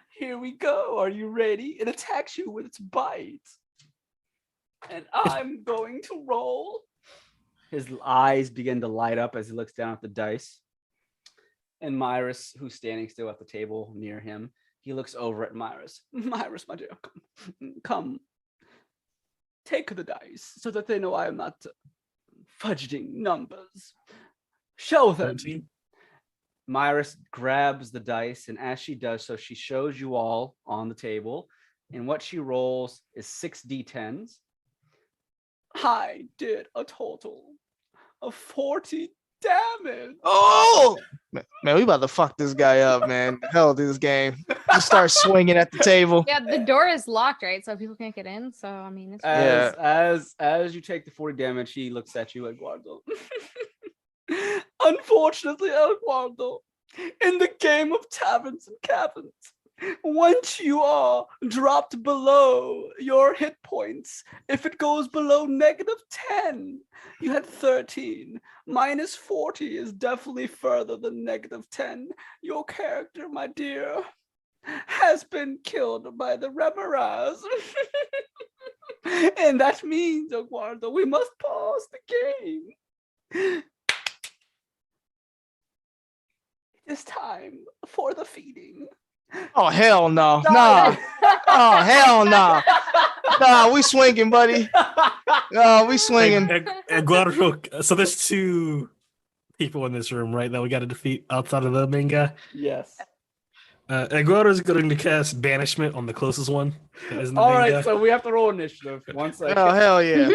Here we go. Are you ready? It attacks you with its bite. And I'm going to roll. His eyes begin to light up as he looks down at the dice. And Myris, who's standing still at the table near him, he looks over at Myris. Myris, my dear, come. Take the dice so that they know I am not fudging numbers. Show them. 13. Myris grabs the dice, and as she does so, she shows you all on the table. And what she rolls is 6 d10s. I did a total of 40 damage. Oh! Man, we about to fuck this guy up, man. Hell, this game. Just start swinging at the table. Yeah, the door is locked, right? So people can't get in. So I mean, it's As you take the 40 damage, he looks at you, Eduardo. Unfortunately, Eduardo, in the game of Taverns and Caverns, once you are dropped below your hit points, if it goes below -10, you had 13. -40 is definitely further than -10. Your character, my dear, has been killed by the Remoras. And that means, Eduardo, we must pause the game. It is time for the feeding. Oh, hell no. Nah. Oh, hell no. Nah, we swinging, buddy. No, we swinging. Eduardo. So there's 2 people in this room, right? That we got to defeat outside of the main guy. Yes. Eduardo is going to cast banishment on the closest one. That isn't the All main right, guy. so we have to roll initiative. 1 second. Oh, hell yeah.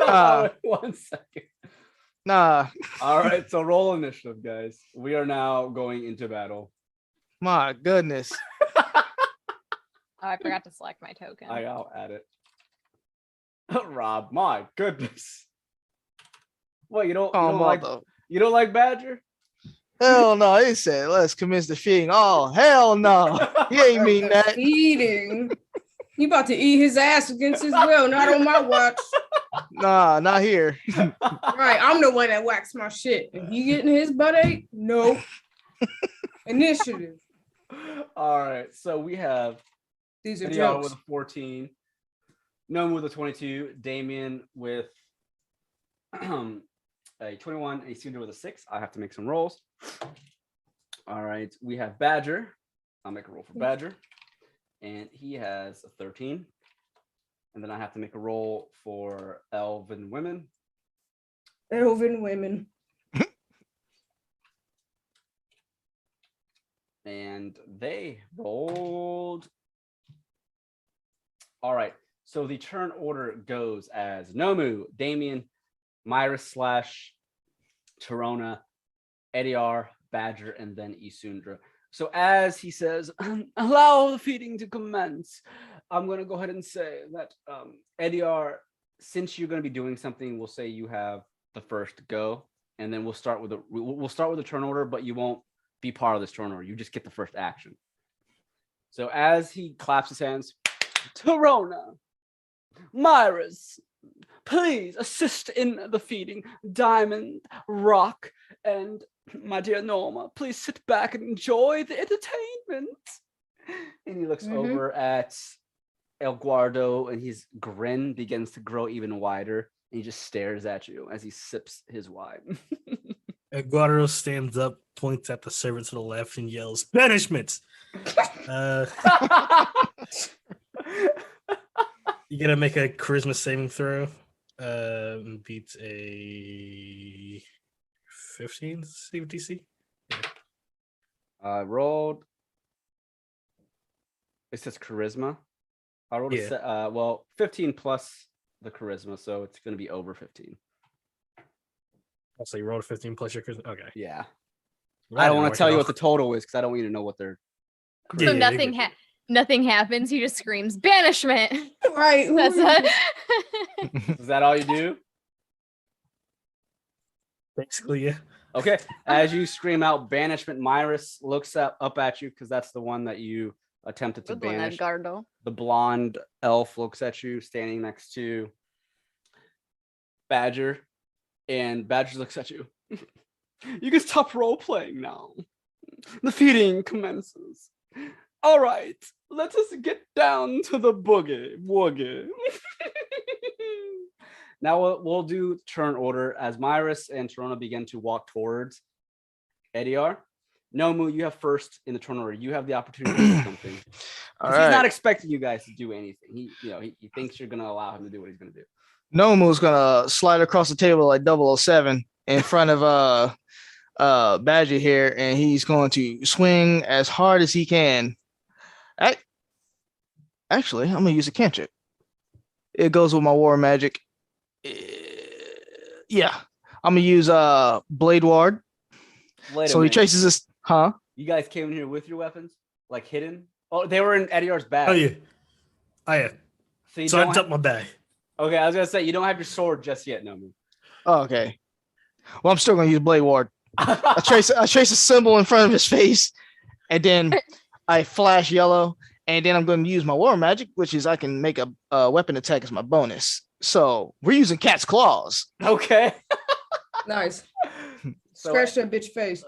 All right, 1 second. Nah. All right, so roll initiative, guys. We are now going into battle. My goodness. Oh, I forgot to select my token. I'll add it. Rob, my goodness. What, you don't like Badger? Hell no. He said, let's commence the feeding. Oh, hell no. He ain't mean The that. feeding. You about to eat his ass against his will, not on my watch. Nah, not here. Right, I'm the one that whacks my shit. And he getting his butt ate? No. Initiative. All right, so we have These are Edeyar jokes. with a 14, Nomu with a 22, Damien with a 21, and Isundra with a 6. I have to make some rolls. All right, we have Badger. I'll make a roll for Badger. And he has a 13. And then I have to make a roll for Elven Women. Elven women. And they rolled. All right. So the turn order goes as Nomu, Damien, Myris / Torona, Edeyar, Badger, and then Isundra. So as he says, allow the feeding to commence, I'm going to go ahead and say that Edeyar, since you're going to be doing something, we'll say you have the first go, and then we'll start with the turn order, but you won't be part of this turn order. You just get the first action. So as he claps his hands, Torona, Myris, please assist in the feeding. Diamond, Rock, and my dear Norma, please sit back and enjoy the entertainment. And he looks over at El Guardo, and his grin begins to grow even wider. And he just stares at you as he sips his wine. Eduardo stands up, points at the servant to the left, and yells, "Banishment!" You gotta make a charisma saving throw. Beats a 15 CDC. I rolled. It says charisma. I rolled 15 plus the charisma, so it's going to be over 15. Also, you rolled a 15 plus your charisma. Okay. Yeah. Right, I don't want to tell you what the the total is because I don't want you to know what they're. So nothing happens. He just screams banishment. Right. That's Is that all you do? Basically, yeah. Okay. As you scream out banishment, Myris looks up at you because that's the one that you attempted to banish. The blonde elf looks at you, standing next to Badger, and Badger looks at you. You can stop role playing now. The feeding commences. All right, let us get down to the boogie woogie. Now we'll do turn order as Myris and Torona begin to walk towards Edeyar. Nomu, you have first in the turn order. You have the opportunity to do something. All He's right. not expecting you guys to do anything. He thinks you're gonna allow him to do what he's gonna do. Nomu's gonna slide across the table like 007 in front of Badger here, and he's going to swing as hard as he can. Actually, I'm gonna use a cantrip. It goes with my war magic. Yeah, I'm gonna use Blade Ward. Wait a So he minute. traces this, huh? You guys came in here with your weapons, like hidden. Oh, they were in Edeyar's bag. Oh yeah. So I dumped my bag. Okay, I was gonna say you don't have your sword just yet, Nomu. Oh, okay. Well, I'm still gonna use Blade Ward. I trace a symbol in front of his face, and then I flash yellow, and then I'm going to use my war magic, which is I can make a weapon attack as my bonus. So we're using cat's claws. Okay. Nice. So, Scratch that bitch face.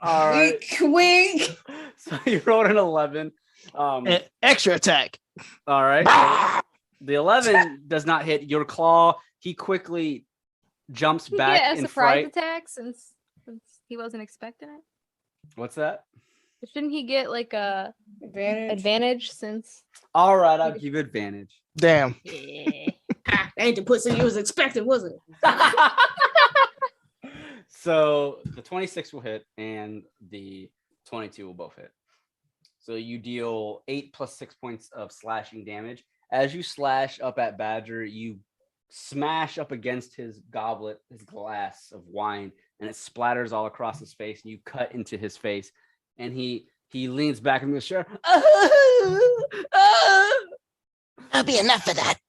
all right. Wink, wink. So you rolled an 11. An extra attack. All right. The 11 does not hit your claw. He quickly jumps He back get a in surprise fright. attack since he wasn't expecting it. What's that? Shouldn't he get like a Advantage. advantage since? All right, I'll give you advantage. Damn. Yeah. Ah, that ain't the pussy you was expecting, was it? So the 26 will hit and the 22 will both hit. So you deal 8 plus 6 points of slashing damage. As you slash up at Badger, you smash up against his goblet, his glass of wine, and it splatters all across his face. And you cut into his face, and he He leans back in the chair. That'll be enough of that.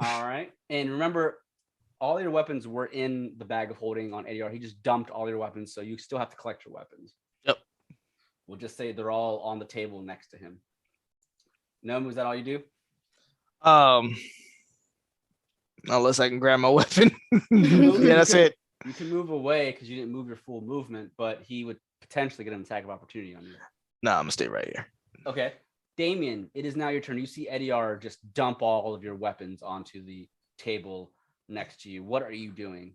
All right. And remember, all your weapons were in the bag of holding on Edeyar. He just dumped all your weapons, so you still have to collect your weapons. Yep. We'll just say they're all on the table next to him. Nomu, is that all you do? Unless I can grab my weapon. Yeah, that's it. You can move away because you didn't move your full movement, but he would potentially get an attack of opportunity on you. No, I'm gonna stay right here. Okay. Damien, it is now your turn. You see Edeyar just dump all of your weapons onto the table next to you. What are you doing?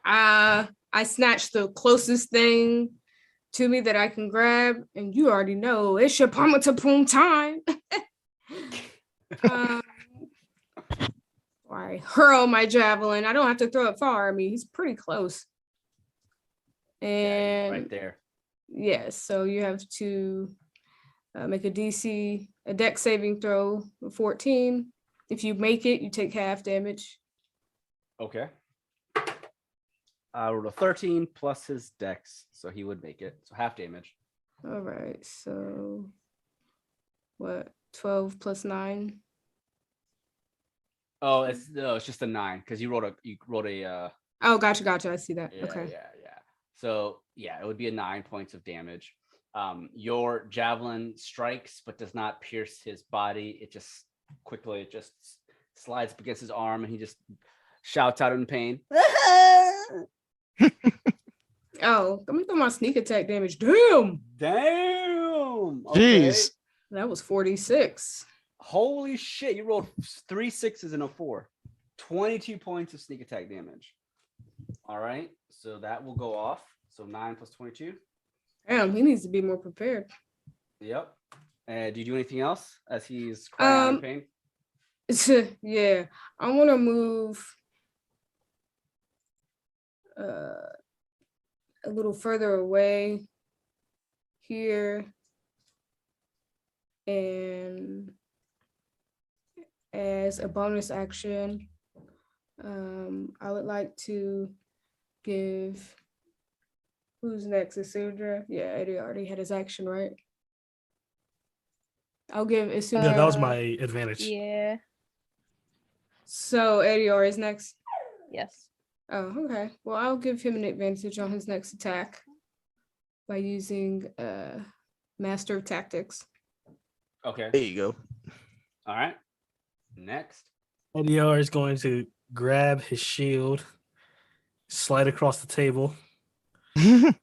I snatched the closest thing to me that I can grab, and you already know it's your Pumatapoom time. I hurl my javelin. I don't have to throw it far. I mean, he's pretty close. And right there. Yes, so you have to make a dex saving throw of 14. If you make it, you take half damage. Okay. I rolled a 13 plus his dex, so he would make it. So half damage. All right, so what? 12 plus 9. Oh, it's just a 9 because you rolled a. Oh, gotcha. I see that. Yeah, Okay. Yeah. So yeah, it would be a 9 points of damage. Your javelin strikes but does not pierce his body. It just slides up against his arm, and he just shouts out in pain. Oh, let me throw my sneak attack damage. Damn. Okay. Jeez. That was 46. Holy shit, you rolled 3 6s and a 4. 22 points of sneak attack damage. All right, so that will go off. So 9 plus 22. Damn, he needs to be more prepared. Yep. Do you do anything else as he's crying out in pain? Yeah, I want to move a little further away here, and as a bonus action, I would like to give, who's next? Isundra? Yeah, Eddie already had his action, right? I'll give Isundra. Yeah, that was my advantage. Yeah. So Edeyar is next. Yes. Oh, okay. Well, I'll give him an advantage on his next attack by using Master of Tactics. Okay. There you go. All right. Next. Edeyar is going to grab his shield, slide across the table, and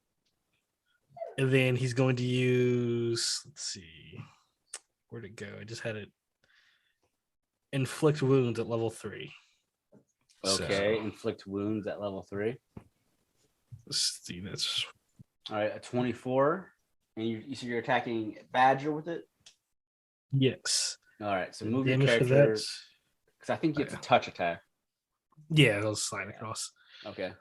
then he's going to use, let's see, where'd it go? I just had it. Inflict wounds at level 3. Okay. So, Inflict wounds at level 3. let's see, that's All right. A 24. And you said you're attacking Badger with it? yes. All right. So move your Damage for character. that. Because I think you have to touch attack. Yeah, it'll slide across. Okay.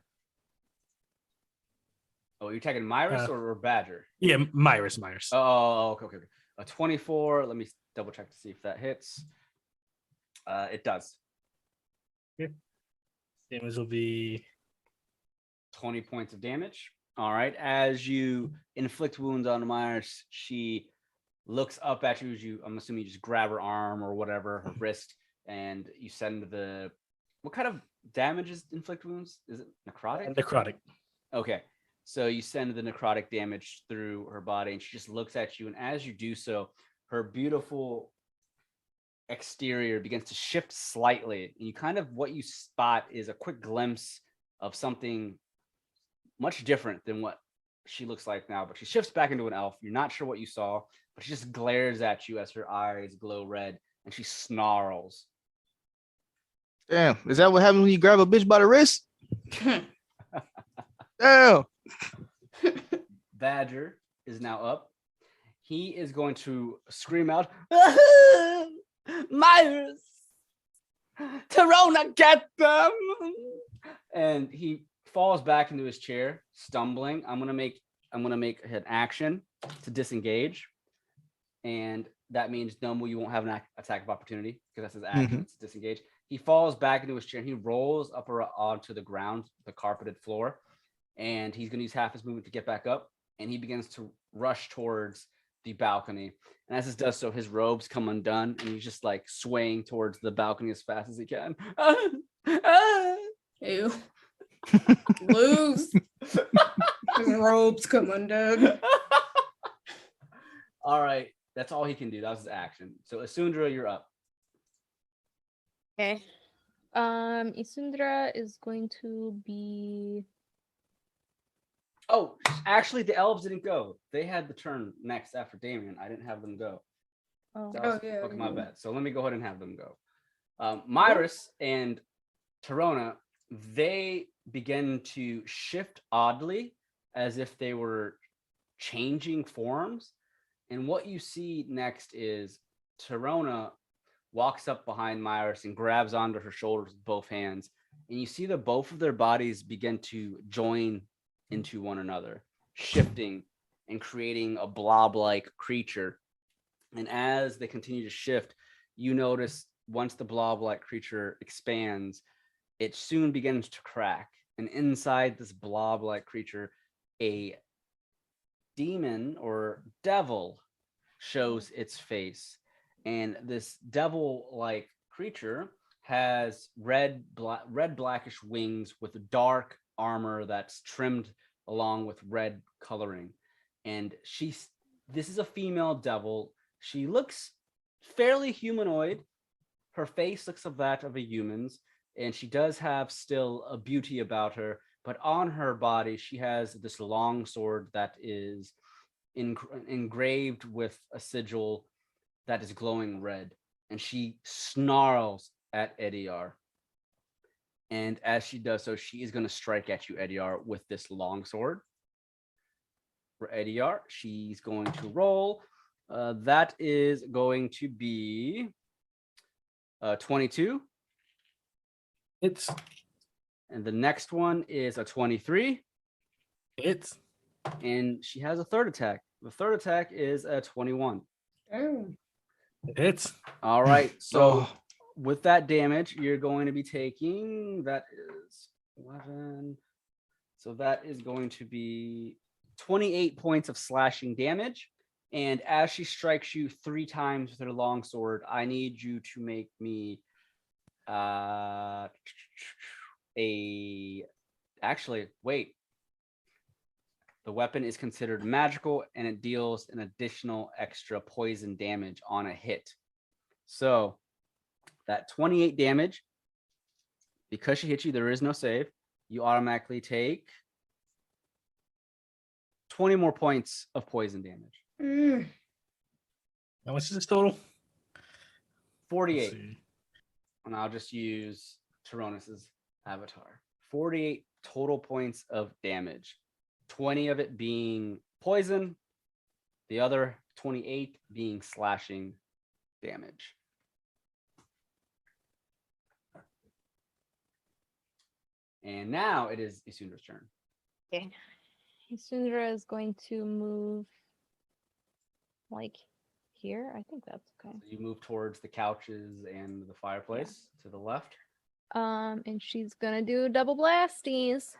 Oh, you're attacking Myrus or Badger? Yeah, Myrus. Oh, okay. A 24. Let me double check to see if that hits. It does. Damage will be 20 points of damage. All right. As you inflict wounds on Myrus, she looks up at you as I'm assuming you just grab her arm or whatever, her wrist, and you send what kind of damage is inflict wounds? Is it necrotic? necrotic. Okay. So you send the necrotic damage through her body, and she just looks at you. And as you do so, her beautiful exterior begins to shift slightly. And you what you spot is a quick glimpse of something much different than what she looks like now. But she shifts back into an elf. You're not sure what you saw, but she just glares at you as her eyes glow red, and she snarls. Damn, is that what happens when you grab a bitch by the wrist? Damn. Badger is now up. He is going to scream out, Myrus! Tarona, get them! And he falls back into his chair, stumbling. I'm gonna make an action to disengage. And that means Nomu, you won't have an attack of opportunity because that's his action. It's disengage. He falls back into his chair and he rolls up onto the ground, the carpeted floor, and he's going to use half his movement to get back up. and he begins to rush towards the balcony. And as he does so, his robes come undone, and he's just like swaying towards the balcony as fast as he can. Ew. Lose. His robes come undone. All right, that's all he can do. That was his action. So Isundra, you're up. Okay. Isundra is going to be. Oh, actually, the elves didn't go. They had the turn next after Damien. I didn't have them go. Oh. Okay, my bad. So let me go ahead and have them go. Myris and Torona, they begin to shift oddly as if they were changing forms. And what you see next is Torona walks up behind Myris and grabs onto her shoulders with both hands. And you see that both of their bodies begin to join into one another, shifting and creating a blob-like creature. And as they continue to shift, you notice once the blob-like creature expands, it soon begins to crack. And inside this blob-like creature, a demon or devil shows its face. And this devil-like creature has red blackish wings with dark armor that's trimmed along with red coloring. And this is a female devil. She looks fairly humanoid. Her face looks of that of a human's, and she does have still a beauty about her, but on her body she has this long sword that is engraved with a sigil that is glowing red, and she snarls at Edeyar. And as she does so, she is going to strike at you, Edeyar, with this long sword. For Edeyar, she's going to roll. That is going to be 22. It's And the next one is a 23. it's And she has a third attack. The third attack is a 21. Damn. it's All right. So Oh. with that damage, you're going to be taking, that is 11. So that is going to be 28 points of slashing damage. And as she strikes you 3 times with her longsword, I need you to make me actually, wait. The weapon is considered magical, and it deals an additional extra poison damage on a hit. So that 28 damage, because she hit you, there is no save. You automatically take 20 more points of poison damage. how much is this total? 48. Let's see. And I'll just use Tyronus's avatar. 48 total points of damage. 20 of it being poison, the other 28 being slashing damage. And now it is Isundra's turn. Okay. Isundra is going to move like here. I think that's okay. You move towards the couches and the fireplace to the left. And she's gonna do double blasties.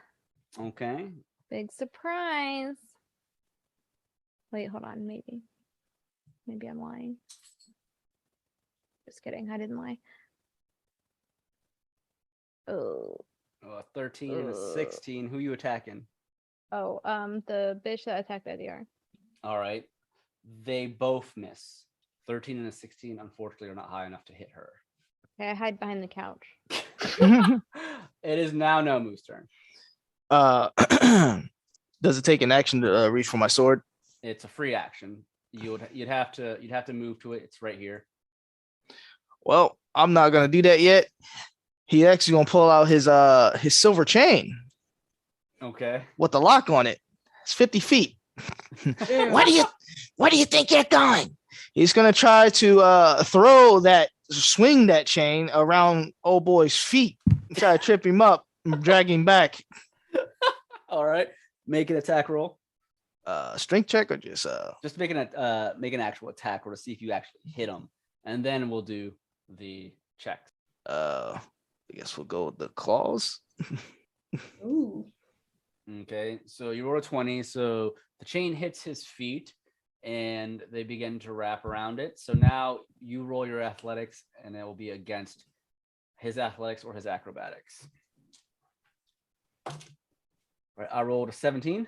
Okay. Big surprise. Wait, hold on. Maybe I'm lying. Just kidding. I didn't lie. Oh. 13 and a 16. Who you attacking? Oh, the bitch that attacked Edeyar. All right. They both miss. 13 and a 16, unfortunately, are not high enough to hit her. Okay, I hide behind the couch. It is now Nomu's turn. Does it take an action to reach for my sword? It's a free action. You'd have to move to it. It's right here. Well, I'm not gonna do that yet. He actually gonna pull out his silver chain Okay. with the lock on it. It's 50 feet. Where do you think you're going? He's gonna try to swing that chain around old boy's feet, try to trip him up and drag him back. All right. Make an attack roll. Strength check or just make an actual attack roll to see if you actually hit him, and then we'll do the checks. I guess we'll go with the claws. Ooh. Okay, so you roll a 20. So the chain hits his feet and they begin to wrap around it. So now you roll your athletics and it will be against his athletics or his acrobatics. All right, I rolled a 17.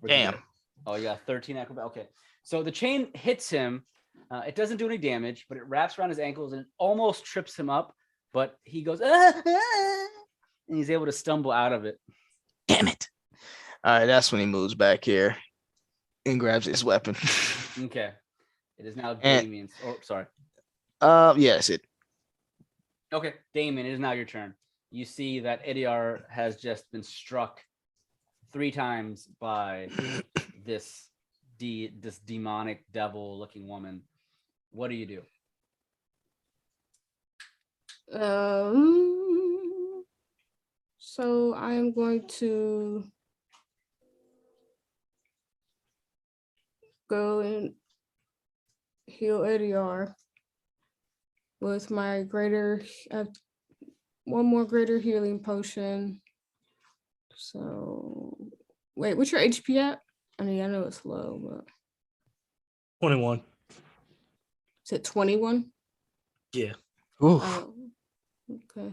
Damn. Oh, you got 13 acrobatics. Okay, so the chain hits him. It doesn't do any damage, but it wraps around his ankles and it almost trips him up. But he goes, and he's able to stumble out of it. Damn it. All right, that's when he moves back here and grabs his weapon. Okay. It is now And- Damien's. Oh, sorry. Yes, it. Okay, Damien, it is now your turn. You see that Edeyar has just been struck 3 times by this demonic devil-looking woman. What do you do? So I am going to go and heal Edeyar with my one more greater healing potion. So wait, what's your HP at? I mean, I know it's low, but 21. is it 21? Yeah. Oof. Oh, okay.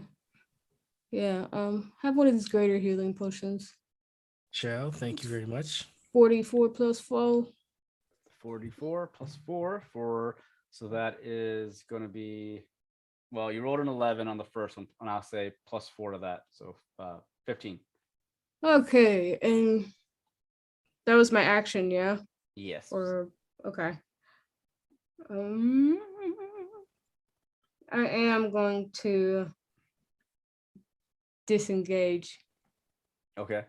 Yeah, have one of these greater healing potions. Shall, thank you very much. 44 plus 4. 44 plus 4 so that is going to be, well, you rolled an 11 on the first one, and I'll say plus 4 to that, so 15. Okay, and that was my action, yeah? Yes. Or okay. I am going to disengage. Okay.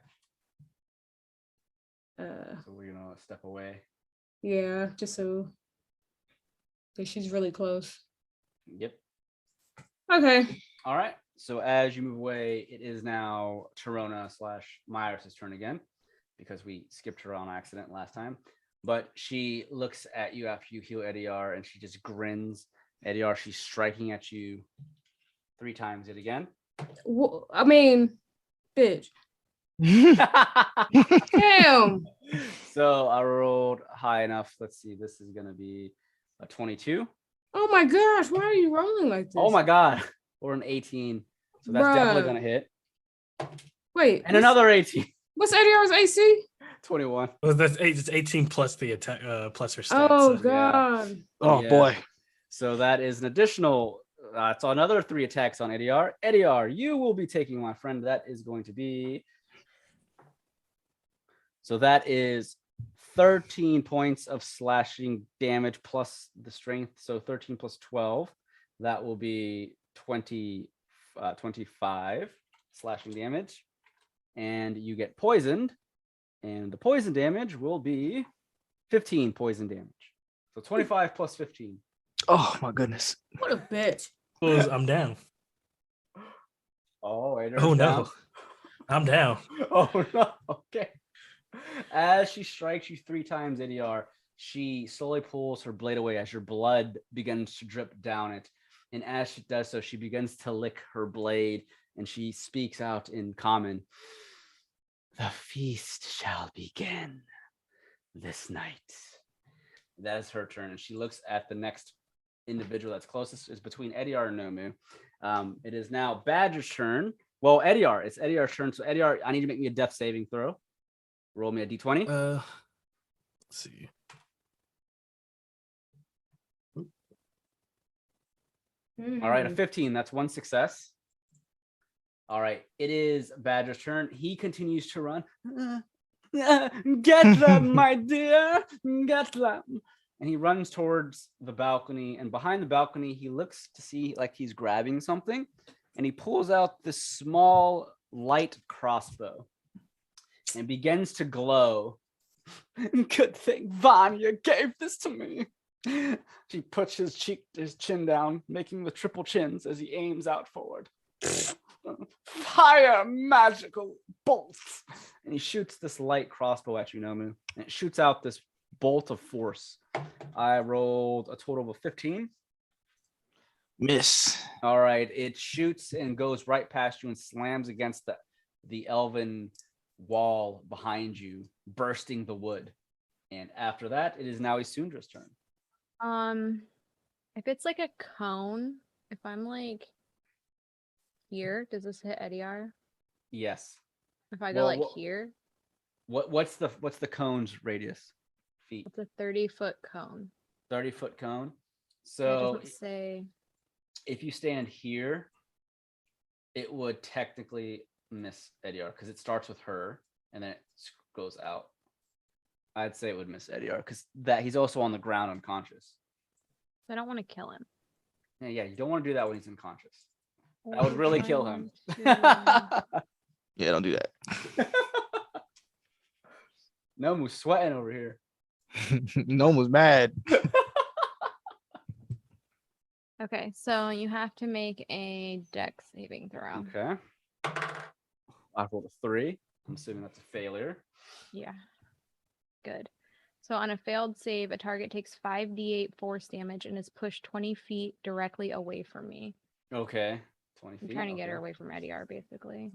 Uh, So we're gonna step away. yeah, just so because she's really close. Yep. Okay. All right. So as you move away, it is now Torona/Myris' turn again, because we skipped her on accident last time. But she looks at you after you heal Edeyar, and she just grins. Edeyar, she's striking at you 3 times yet again. Well, I mean, bitch. Damn. So I rolled high enough. Let's see. This is gonna be a 22. Oh my gosh, why are you rolling like this? Oh my god. Or an 18. So that's definitely Bruh. gonna hit. Wait, And another 18. what's Edeyar's AC? 21. Well, that's 8. It's 18 plus the attack, plus her stats. Oh so- god. Oh Yeah. boy. So that is an additional. So another 3 attacks on Edeyar. Edeyar, you will be taking my friend. That is going to be. So that is 13 points of slashing damage plus the strength. So 13 plus 12. That will be 25 slashing damage. And you get poisoned. And the poison damage will be 15 poison damage. So 25 plus 15. Oh my goodness. What a bitch. Well, I'm down. Oh, Oh no. I'm down. Oh no. Okay. As she strikes you 3 times, Edeyar, she slowly pulls her blade away as your blood begins to drip down it. And as she does so, she begins to lick her blade, and she speaks out in common. The feast shall begin this night. That is her turn, and she looks at the next individual that's closest. Is between Edeyar and Nomu. It is now Badger's turn. Well, Edeyar, it's Edyar's turn. So Edeyar, I need to make me a death saving throw. Roll me a d20. Let's see. All right, a 15. That's 1 success. All right, it is Badger's turn. He continues to run. Get them, my dear. Get them. And he runs towards the balcony. And behind the balcony, he looks to see like he's grabbing something. And he pulls out this small light crossbow and begins to glow. Good thing Vanya gave this to me. She puts his chin down, making the triple chins as he aims out forward. Fire magical bolts. And he shoots this light crossbow at you, Nomu. And it shoots out this bolt of force. I rolled a total of 15. Miss. All right. It shoots and goes right past you and slams against the elven wall behind you, bursting the wood. And after that, it is now Isundra's turn. If it's like a cone, if I'm like here, does this hit Edeyar? Yes. If I go like here, What's the cone's radius? Feet. it's a 30-foot cone. 30-foot cone. It So doesn't say. if you stand here, it would technically miss Edeyar because it starts with her and then it goes out. I'd say it would miss Edeyar because that he's also on the ground unconscious. I don't want to kill him. Yeah, you don't want to do that when he's unconscious. That would really kill him. Yeah, don't do that. Nomu's sweating over here. Nomu's mad. Okay, so you have to make a dex saving throw. Okay. I rolled a 3. I'm assuming that's a failure. Yeah. Good. So on a failed save, a target takes 5d8 force damage and is pushed 20 feet directly away from me. Okay. 20 feet. I'm trying to get okay. her away from Edeyar, basically.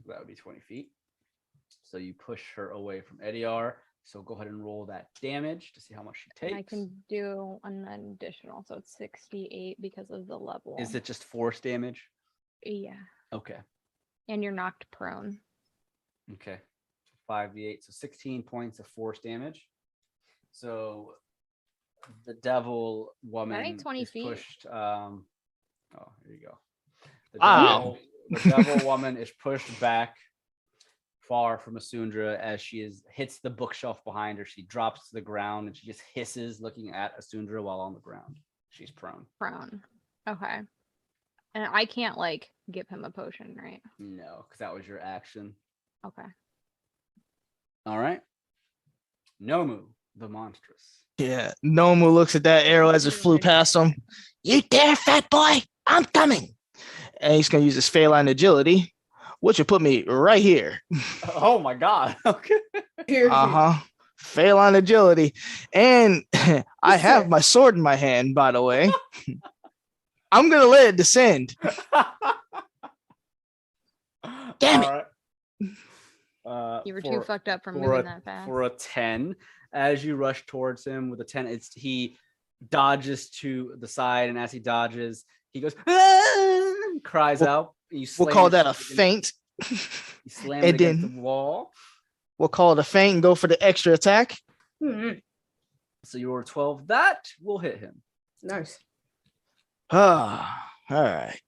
That would be 20 feet. So you push her away from Edeyar. So go ahead and roll that damage to see how much she takes. And I can do an additional, so it's 68 because of the level. Is it just force damage? Yeah. Okay. And you're knocked prone. Okay. 5d8, so 16 points of force damage. So the devil woman 20 is feet. pushed. Oh, here you go. Wow. The devil woman is pushed back far from Isundra as she hits the bookshelf behind her. She drops to the ground and she just hisses, looking at Isundra while on the ground. She's prone. Prone. Okay. And I can't like give him a potion, right? No, because that was your action. Okay. All right. Nomu the Monstrous. Yeah. Nomu looks at that arrow as it flew past him. You dare, fat boy? I'm coming. And he's gonna use his feline agility, which will put me right here. Oh my god. Okay. Uh-huh. Feline agility. And I have my sword in my hand, by the way. I'm gonna let it descend. Damn it. Right. You were too fucked up for moving that fast. For a 10, as you rush towards him with a 10, he dodges to the side, and as he dodges, he goes, "Ah!" cries out. We'll call that a feint. You slam it against the wall. We'll call it a feint and go for the extra attack. Mm-hmm. So you roll 12. That will hit him. Nice. Ah, all right.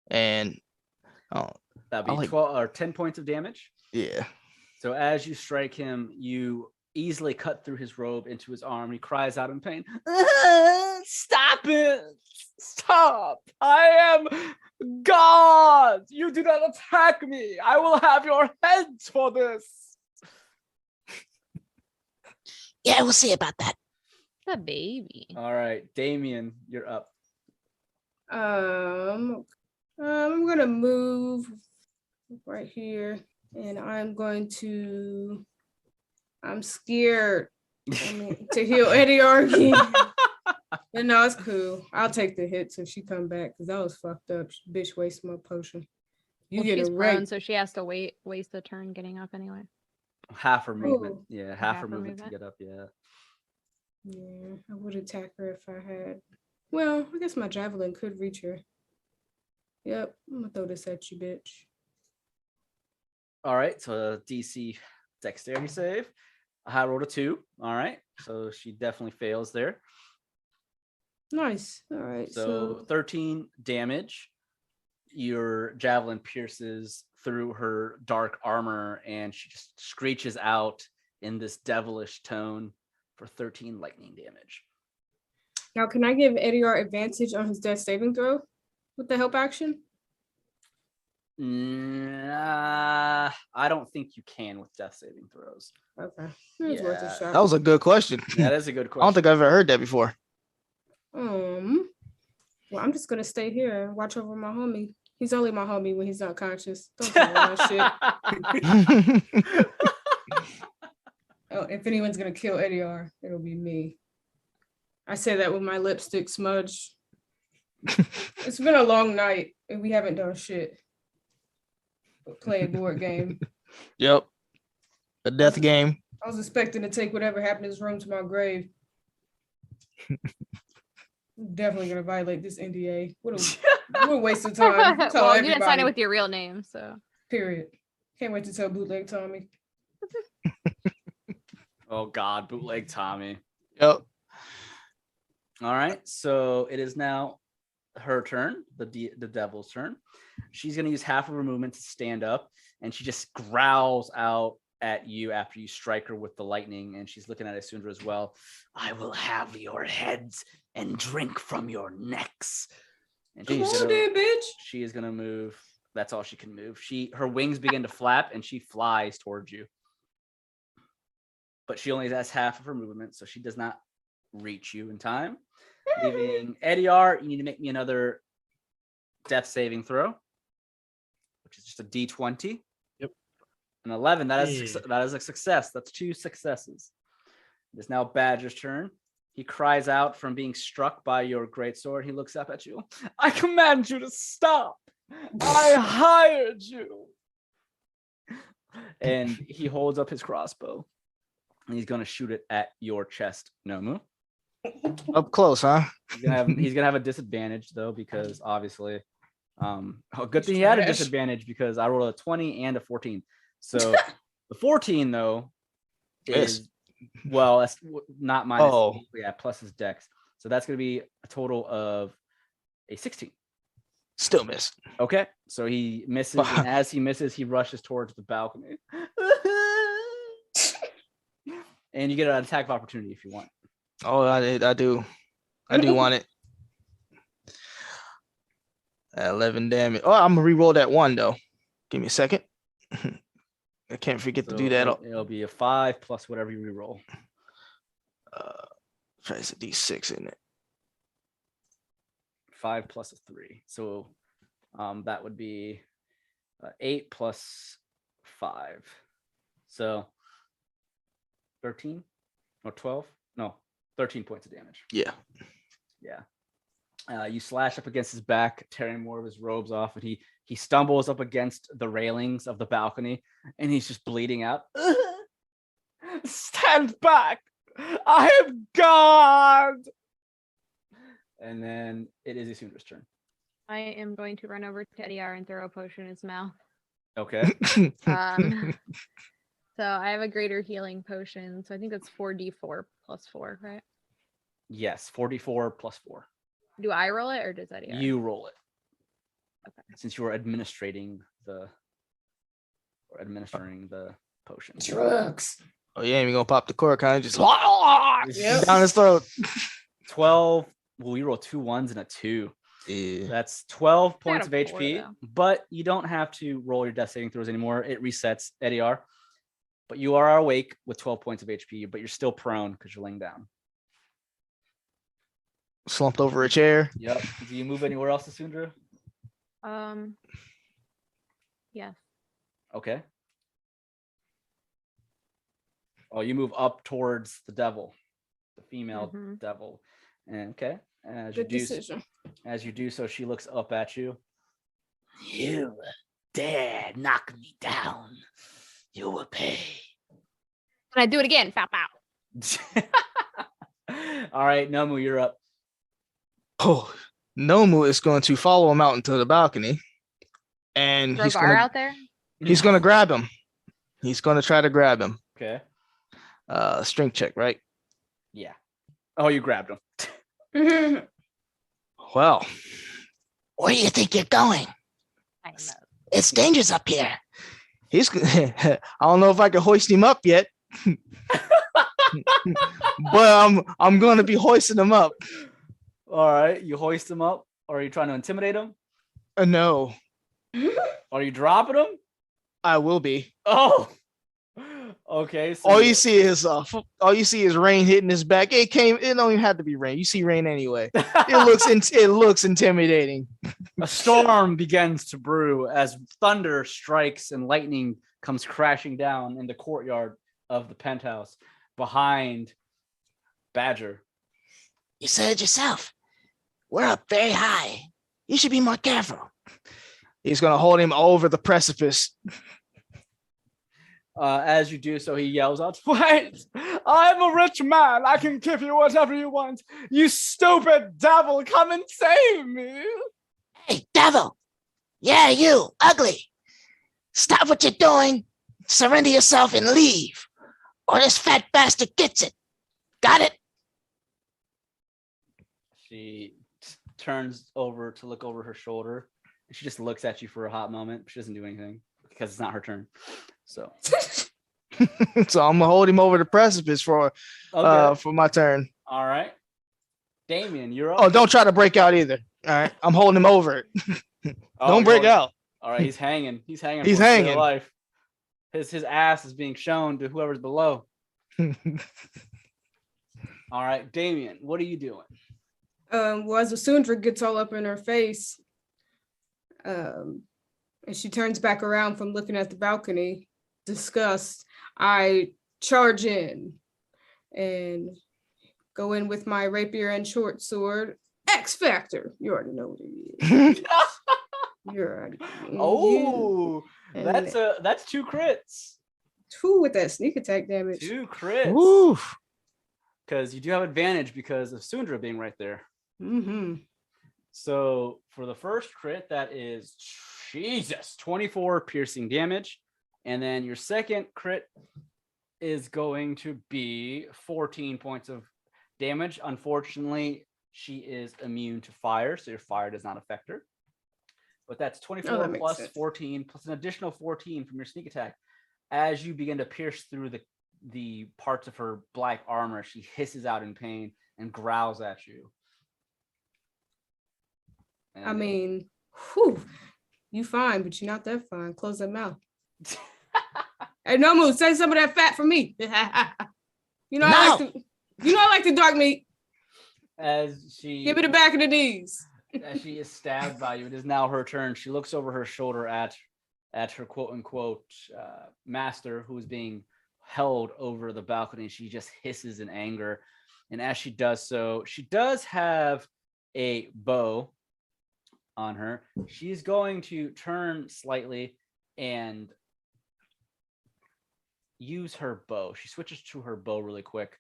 And that'd be 12 or 10 points of damage. Yeah. So as you strike him, you easily cut through his robe into his arm. He cries out in pain. Stop it! Stop! I am God! You do not attack me! I will have your heads for this! Yeah, we'll see about that. The baby. All right, Damien, you're up. I'm gonna move right here, and I'm scared to heal Edeyar again. But no, it's cool. I'll take the hit till she come back because that was fucked up. Bitch wasted my potion. You get she's a prone, right. so she has to waste a turn getting up anyway. Half her movement. Ooh. Yeah, half her movement to get up. Yeah. Yeah, I would attack her if I had. Well, I guess my javelin could reach her. Yep, I'm gonna throw this at you, bitch. All right, so DC dexterity save. I rolled a 2. All right, so she definitely fails there. Nice. All right. So 13 damage. Your javelin pierces through her dark armor, and she just screeches out in this devilish tone for 13 lightning damage. Now, can I give Edeyar advantage on his death saving throw with the help action? Nah, I don't think you can with death saving throws. Okay. It's worth a Yeah. shot. That was a good question. That is a good I question. don't think I've ever heard that before. Well, I'm just gonna stay here and watch over my homie. He's only my homie when he's not conscious. Don't tell me that shit. Oh, if anyone's gonna kill Edeyar, it'll be me. I say that with my lipstick smudge. It's been a long night. And we haven't done shit but play a board game. Yep. A death game. I was expecting to take whatever happened in this room to my grave. I'm definitely gonna violate this NDA. What a waste of time. Tell Well, you didn't sign everybody. it with your real name, so. Period. Can't wait to tell Bootleg Tommy. Oh God, bootleg Tommy. Yep. All right, so it is now her turn, the devil's turn. She's gonna use half of her movement to stand up, and she just growls out at you after you strike her with the lightning, and she's looking at Isundra as well. I will have your heads and drink from your necks. And Come she's on, gonna, then, bitch. she is gonna move. That's all she can move. Her wings begin to flap, and she flies towards you. But she only has half of her movement, so she does not reach you in time. Leaving Edeyar, you need to make me another death saving throw, which is just a D20. Yep. An 11. That is Yeah. that is a success. That's 2 successes. It is now Badger's turn. He cries out from being struck by your greatsword. He looks up at you. I command you to stop. I hired you. And he holds up his crossbow. And he's going to shoot it at your chest, Nomu. Up close, huh? He's gonna have a disadvantage though, because obviously, good thing he had a Trash. disadvantage because I rolled a 20 and a 14. So the 14 though is that's not minus. Oh. Yeah, plus his dex. So that's gonna be a total of a 16. Still miss. Okay, so he misses, and as he misses, he rushes towards the balcony. And you get an attack of opportunity if you want. Oh, I do want it. 11 damage. Oh, I'm gonna re-roll that 1 though. Give me a second. I can't forget to do that. It'll be a 5 plus whatever you reroll. It's a D6, isn't it? 5 plus a 3. So that would be 8 plus 5. So 13 or 12? No, 13 points of damage. Yeah. Yeah. You slash up against his back, tearing more of his robes off, and he stumbles up against the railings of the balcony, and he's just bleeding out. Stand back! I am God! And then it is Isundra's turn. I am going to run over to Edeyar and throw a potion in his mouth. Okay. So I have a greater healing potion. So I think that's 4d4 plus 4, right? Yes, 44 plus 4. Do I roll it or does Edeyar? You roll it. Okay. Since you are administering the potion. Drugs. Oh, you ain't even gonna pop the cork, huh? Just Yep. down his throat. 12. Well, you roll 2 1s and a 2. Yeah. That's 12 points of a 4, HP, though. but you don't have to roll your death saving throws anymore. It resets, Edeyar. But you are awake with 12 points of HP, but you're still prone because you're laying down. Slumped over a chair. Yep. Do you move anywhere else, Isundra? Yes. Okay. Oh, you move up towards the devil, the female Mhm. devil. And okay. Good decision. As you do so, she looks up at you. You dare knock me down. You will pay. Can I do it again? Fap out. All right, Nomu, you're up. Oh, Nomu is going to follow him out into the balcony, and Throw he's Gar out there? gonna grab him. He's gonna try to grab him. Okay. Strength check, right? Yeah. Oh, you grabbed him. Well, where do you think you're going? I know. It's dangerous up here. I don't know if I can hoist him up yet, but I'm gonna be hoisting him up. All right, you hoist him up. Or are you trying to intimidate him? No, Are you dropping him? I will be. Oh. Okay. So All you see is rain hitting his back. It don't even have to be rain. You see rain anyway. It looks intimidating. A storm begins to brew as thunder strikes and lightning comes crashing down in the courtyard of the penthouse behind Badger. You said it yourself. We're up very high. You should be more careful. He's gonna hold him over the precipice. As you do so, he yells out, "Wait! I'm a rich man. I can give you whatever you want. You stupid devil, come and save me!" Hey, devil! Yeah, you, ugly! Stop what you're doing, surrender yourself, and leave, or this fat bastard gets it. Got it? She turns over to look over her shoulder. And she just looks at you for a hot moment. She doesn't do anything because it's not her turn. So, So I'm gonna hold him over the precipice for my turn. All right, Damien, you're up. Oh, don't try to break out either. All right, I'm holding him over it. Don't break out. All right, he's hanging. He's hanging. He's for his hanging. Life. His ass is being shown to whoever's below. All right, Damien, what are you doing? Well, as Isundra gets all up in her face, and she turns back around from looking at the balcony, disgust, I charge in and go in with my rapier and short sword. X Factor. You already know what it is. You already. Oh, that's 2 crits. 2 with that sneak attack damage. 2 crits. Oof. Because you do have advantage because of Sundra being right there. Mm-hmm. So for the first crit, that is 24 piercing damage. And then your second crit is going to be 14 points of damage. Unfortunately, she is immune to fire, so your fire does not affect her. But that's 24 that makes plus sense. 14 plus an additional 14 from your sneak attack. As you begin to pierce through the parts of her black armor, she hisses out in pain and growls at you. And I mean, whew, you fine, but you're not that fine. Close that mouth. Hey, Nomu, say some of that fat for me. You know, No. I like the dark meat. as she Give me the back of the knees. as she is stabbed by you, it is now her turn. She looks over her shoulder at her quote unquote master, who is being held over the balcony. She just hisses in anger. And as she does so, she does have a bow on her. She's going to turn slightly and use her bow. She switches to her bow really quick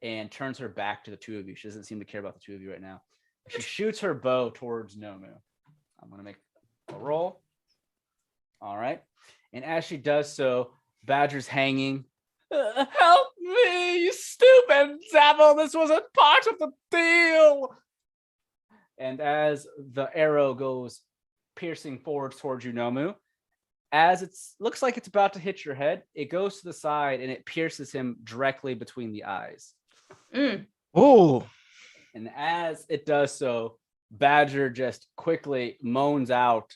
and turns her back to the two of you. She doesn't seem to care about the two of you right now. She shoots her bow towards Nomu. I'm going to make a roll. All right. And as she does so, Badger's hanging. Help me, you stupid devil. This wasn't part of the deal. And as the arrow goes piercing forwards towards you, Nomu, as it looks like it's about to hit your head, it goes to the side and it pierces him directly between the eyes. Oh. And as it does so, Badger just quickly moans out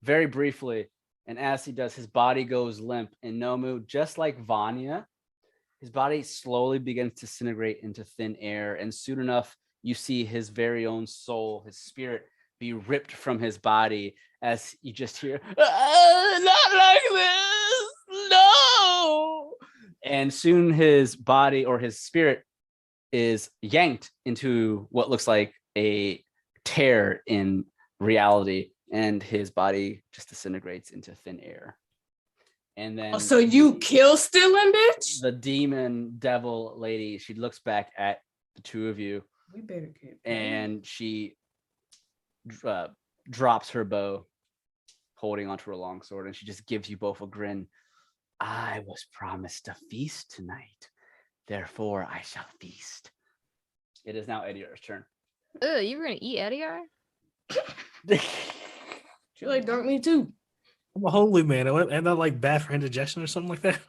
very briefly. And as he does, his body goes limp. And Nomu, just like Vanya, his body slowly begins to disintegrate into thin air. And soon enough, you see his very own soul, his spirit, be ripped from his body as you just hear, not like this, no. And soon his body or his spirit is yanked into what looks like a tear in reality, and his body just disintegrates into thin air. And then So you kill stealing, bitch? the demon devil lady, she looks back at the two of you We better get and she drops her bow, holding onto her longsword, and she just gives you both a grin. I was promised a feast tonight, therefore I shall feast. It is now Edyar's turn. Ugh, you were gonna eat Edeyar? She like dark meat too. I'm a holy man. Ain't that like bad for indigestion or something like that?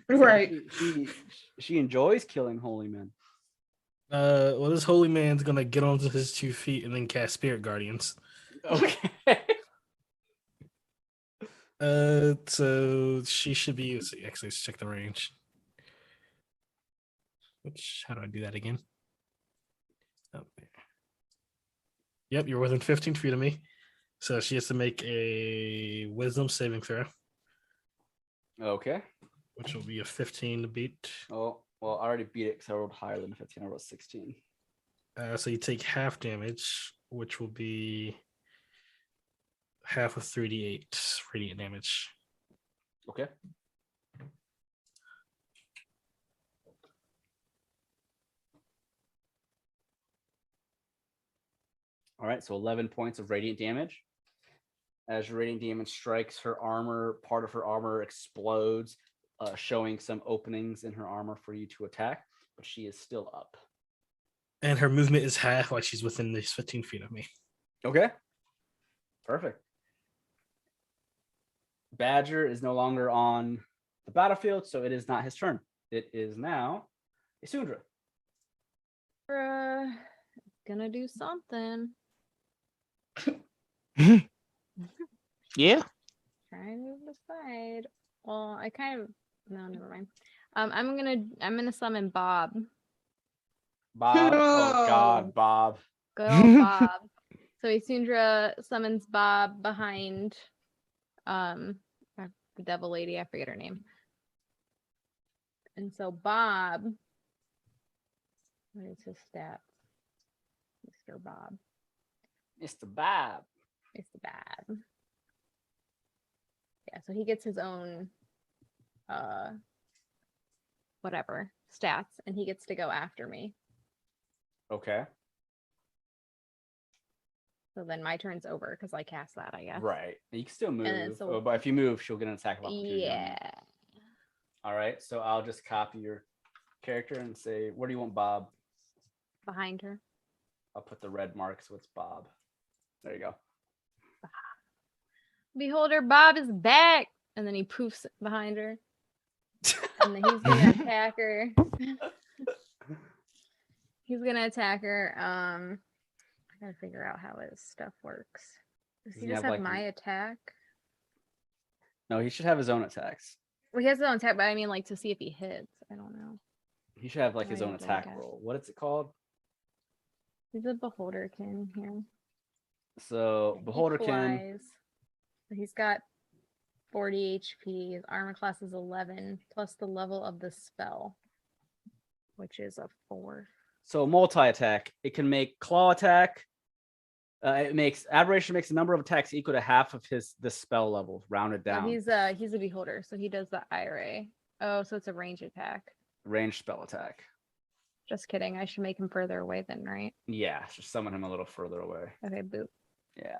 Right. She enjoys killing holy men. Well, this holy man's gonna get onto his 2 feet and then cast Spirit Guardians. Okay. So she should be. Actually, let's check the range. How do I do that again? Oh, there. Yep, you're within 15 feet of me. So she has to make a wisdom saving throw, Okay. which will be a 15 to beat. Oh, well, I already beat it because I rolled higher than 15. I rolled 16. So you take half damage, which will be half of 3d8 radiant damage. Okay. All right, so 11 points of radiant damage. As your radiant damage strikes her armor, part of her armor explodes, showing some openings in her armor for you to attack, but she is still up. And her movement is half while she's within these 15 feet of me. Okay. Perfect. Badger is no longer on the battlefield, so it is not his turn. It is now Isundra. Gonna do something. Yeah. Trying to decide. Well, I kind of no, never mind. I'm gonna summon Bob. Bob. Oh God, Bob. Good old Bob. So Isundra summons Bob behind the devil lady, I forget her name. And so Bob, what is his stats? Mr. Bob. Mr. Bob. Mr. Bob. Yeah, so he gets his own whatever stats, and he gets to go after me. Okay. So then my turn's over because I cast that, I guess. Right. You can still move. then so- But if you move, she'll get an attack of opportunity. Yeah. All right. So I'll just copy your character and say, where do you want Bob? Behind her. I'll put the red mark, so it's Bob. There you go. Beholder, Bob is back. And then he poofs behind her. And then he's gonna attack her. He's gonna attack her. I gotta figure out how his stuff works. Does he Does he just have, have like, my attack? No, he should have his own attacks. Well, he has his own attack, but I mean, like, to see if he hits. I don't know. He should have like Oh, his yeah, own good attack guess. roll. What is it called? He's a beholderkin here. So He Beholderkin. flies. So he's got 40 HP. His armor class is 11 plus the level of the spell, which is a 4. So multi-attack. It can make claw attack. It makes aberration makes the number of attacks equal to half of the spell level, rounded No, down. he's a beholder, so he does the ira. Oh, so it's a range attack. Ranged spell attack. Just kidding. I should make him further away then, right? Yeah, just summon him a little further away. Okay, boop. Yeah.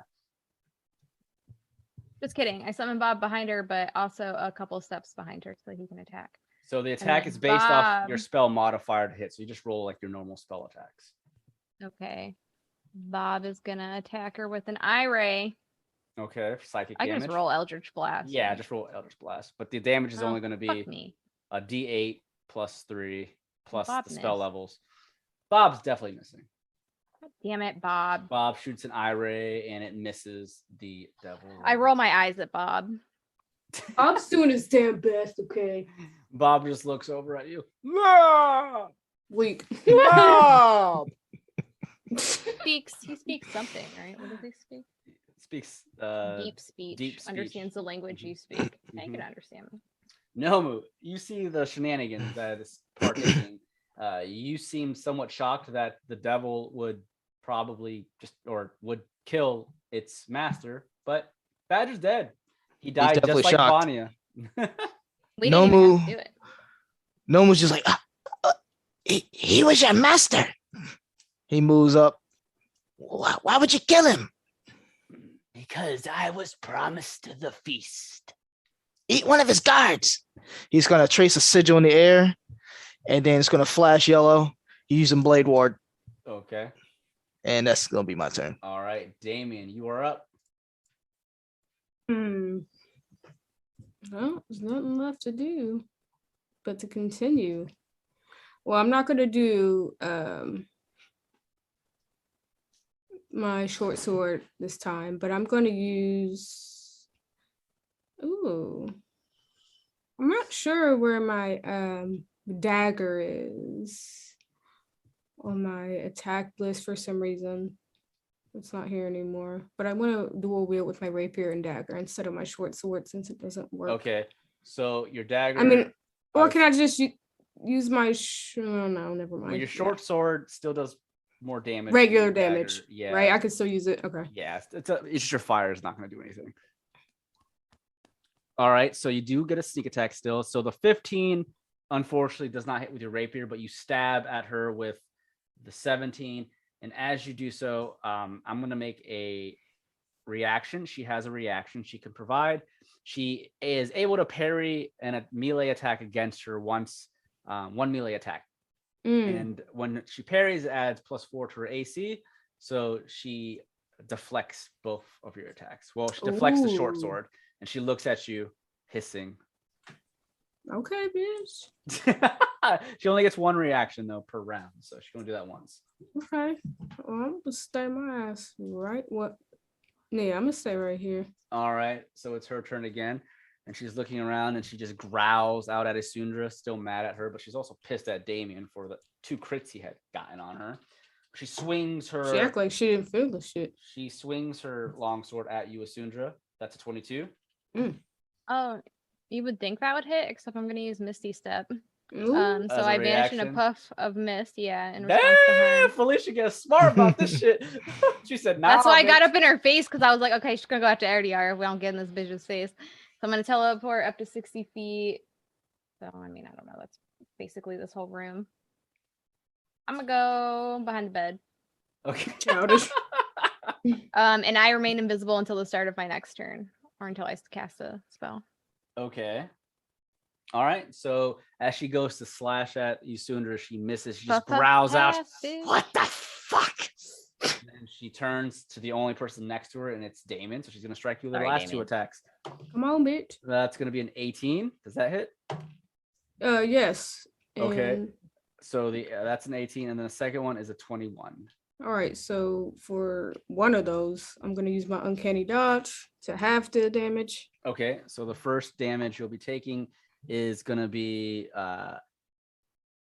Just kidding. I summon Bob behind her, but also a couple steps behind her so he can attack. So the attack then is based off your Bob- spell modifier to hit. So you just roll like your normal spell attacks. Okay. Bob is gonna attack her with an ira. Okay, psychic I can damage. just roll Eldritch Blast. Yeah, right? just roll Eldritch Blast. But the damage is Oh, only going to be fuck me. a D8 plus 3 plus Bob the spell missed. levels. Bob's definitely missing. God damn it, Bob. Bob shoots an ira and it misses the devil. I roll my eyes at Bob. Bob's doing his damn best, okay? Bob just looks over at you. Weak. He speaks something, right? What does he speak? Speaks Deep speech. deep speech. Understands the language you speak. I can Mhm. understand me. Nomu, you see the shenanigans that is partaking. You seem somewhat shocked that the devil would probably would kill its master, but Badger's dead. He died just definitely like shocked. Vanya. We didn't even have to do it. Nomu's just like, He was your master. he moves up. Why would you kill him? Because I was promised the feast. Eat one of his guards. He's gonna trace a sigil in the air, and then it's gonna flash yellow. He's using Blade Ward, Okay. and that's gonna be my turn. All right, Damien, you are up. Well, there's nothing left to do but to continue. Well, I'm not gonna do my short sword this time, but I'm gonna use. Ooh, I'm not sure where my dagger is on my attack list for some reason. It's not here anymore, but I want to dual wield with my rapier and dagger instead of my short sword since it doesn't work. Okay. So your dagger. I mean, or uh, can I just use my? Oh, no, never mind. well, your short sword still does more damage. Regular than your dagger. damage. Yeah. Right. I could still use it. Okay. Yeah. It's just your fire is not going to do anything. All right. So you do get a sneak attack still. So the 15, unfortunately, does not hit with your rapier, but you stab at her with the 17. And as you do so, I'm going to make a reaction. She has a reaction she can provide. She is able to parry a melee attack against her once, one melee attack. And when she parries, it adds +4 to her AC. So she deflects both of your attacks. Well, she deflects the short sword, and she looks at you, hissing. Okay, bitch. She only gets one reaction though per round, so she's gonna do that once. Okay. Well, I'm gonna stay my ass right. What? Yeah, I'm gonna stay right here. All right, so it's her turn again, and she's looking around, and she just growls out at Isundra, still mad at her, but she's also pissed at Damien for the 2 crits he had gotten on her. She swings her. She act like she didn't feel the shit. She swings her longsword at you, Isundra. That's a 22. Oh, you would think that would hit, except I'm gonna use Misty Step. Ooh. So As a I vanish in a reaction? puff of mist. Yeah, in response to Damn, her. Felicia gets smart about this shit. She said, "Nah." That's why I got up in her face because I was like, okay, she's gonna go after Edeyar if we don't get in this bitch's face. So I'm gonna teleport up to 60 feet. So I mean, I don't know. That's basically this whole room. I'm gonna go behind the bed. Okay. Childish. And I remain invisible until the start of my next turn, or until I cast a spell. Okay. All right. So as she goes to slash at Isundra, she misses. She just growls out, "What the fuck?" And she turns to the only person next to her, and it's Damien. So she's going to strike you with the last 2 attacks. Come on, bitch. That's going to be an 18. Does that hit? Yes. Okay. And- So that's an 18, and then the second one is a 21. All right. So for one of those, I'm gonna use my uncanny dodge to half the damage. Okay. So the first damage you'll be taking is going to be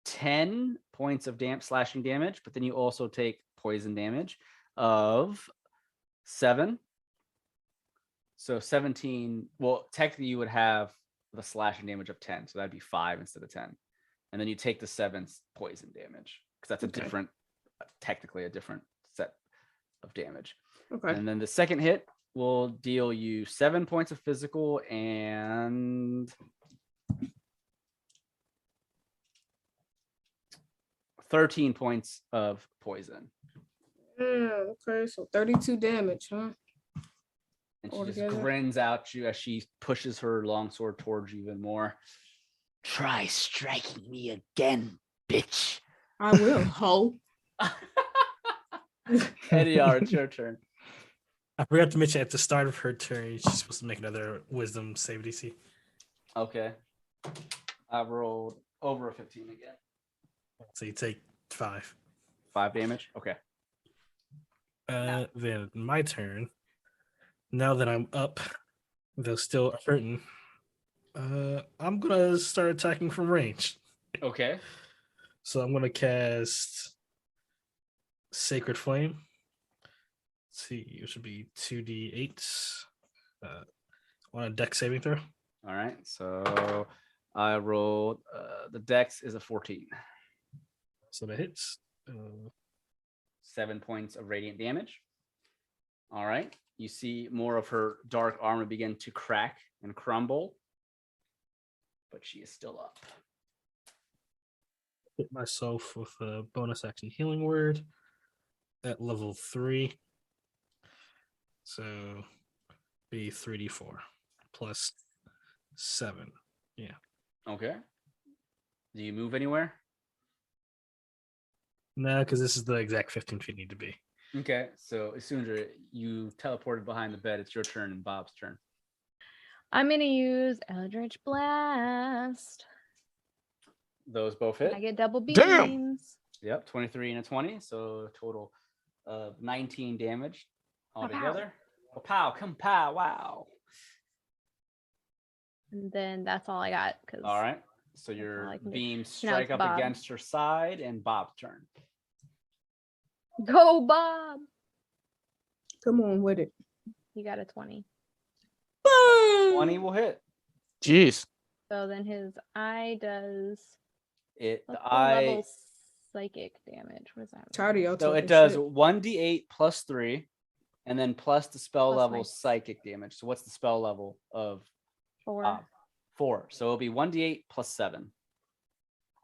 10 points of slashing damage, but then you also take poison damage of 7. So 17. Well, technically you would have the slashing damage of 10, so that'd be 5 instead of 10. And then you take the 7 poison damage because that's a different, technically a different set of damage. Okay. And then the second hit will deal you 7 points of physical and 13 points of poison. Okay. So 32 damage, huh? And she Altogether? just grins out you as she pushes her longsword towards you even more. Try striking me again, bitch. I will, ho. Edeyar, it's your turn. I forgot to mention at the start of her turn, she's supposed to make another wisdom save DC. Okay. I rolled over a 15 again. So you take 5. 5 damage? Okay. Then my turn. Now that I'm up, though still hurting, I'm gonna start attacking from range. Okay. So I'm gonna cast Sacred Flame. Let's see, it should be 2d8 on a dex saving throw. All right. So I rolled, the dex is a 14. So that hits. 7 points of radiant damage. All right. You see more of her dark armor begin to crack and crumble, but she is still up. Hit myself with a bonus action healing word at level 3. So be 3d4 plus 7. Yeah. Okay. Do you move anywhere? No, because this is the exact 15 feet need to be. Okay. So Isundra, you teleported behind the bed. It's your turn and Bob's turn. I'm gonna use Eldritch Blast. Those both hit. I get double beams. Damn. Yep, 23 and a 20, so a total of 19 damage altogether. Oh, pow, come pow, wow. And then that's all I got. All right, so all your I can do. beams Now strike it's up Bob. against her side, and Bob's turn. Go, Bob. Come on with it. You got a 20. 20 will hit. Jeez. So then his eye does. The Let's go eye, level psychic damage. What does that mean? Tired of y'all So talking it does shit. 1d8 plus 3, and then plus the spell Plus level my- psychic damage. So what's the spell level of 4. Bob? 4. So it'll be 1d8 plus 7.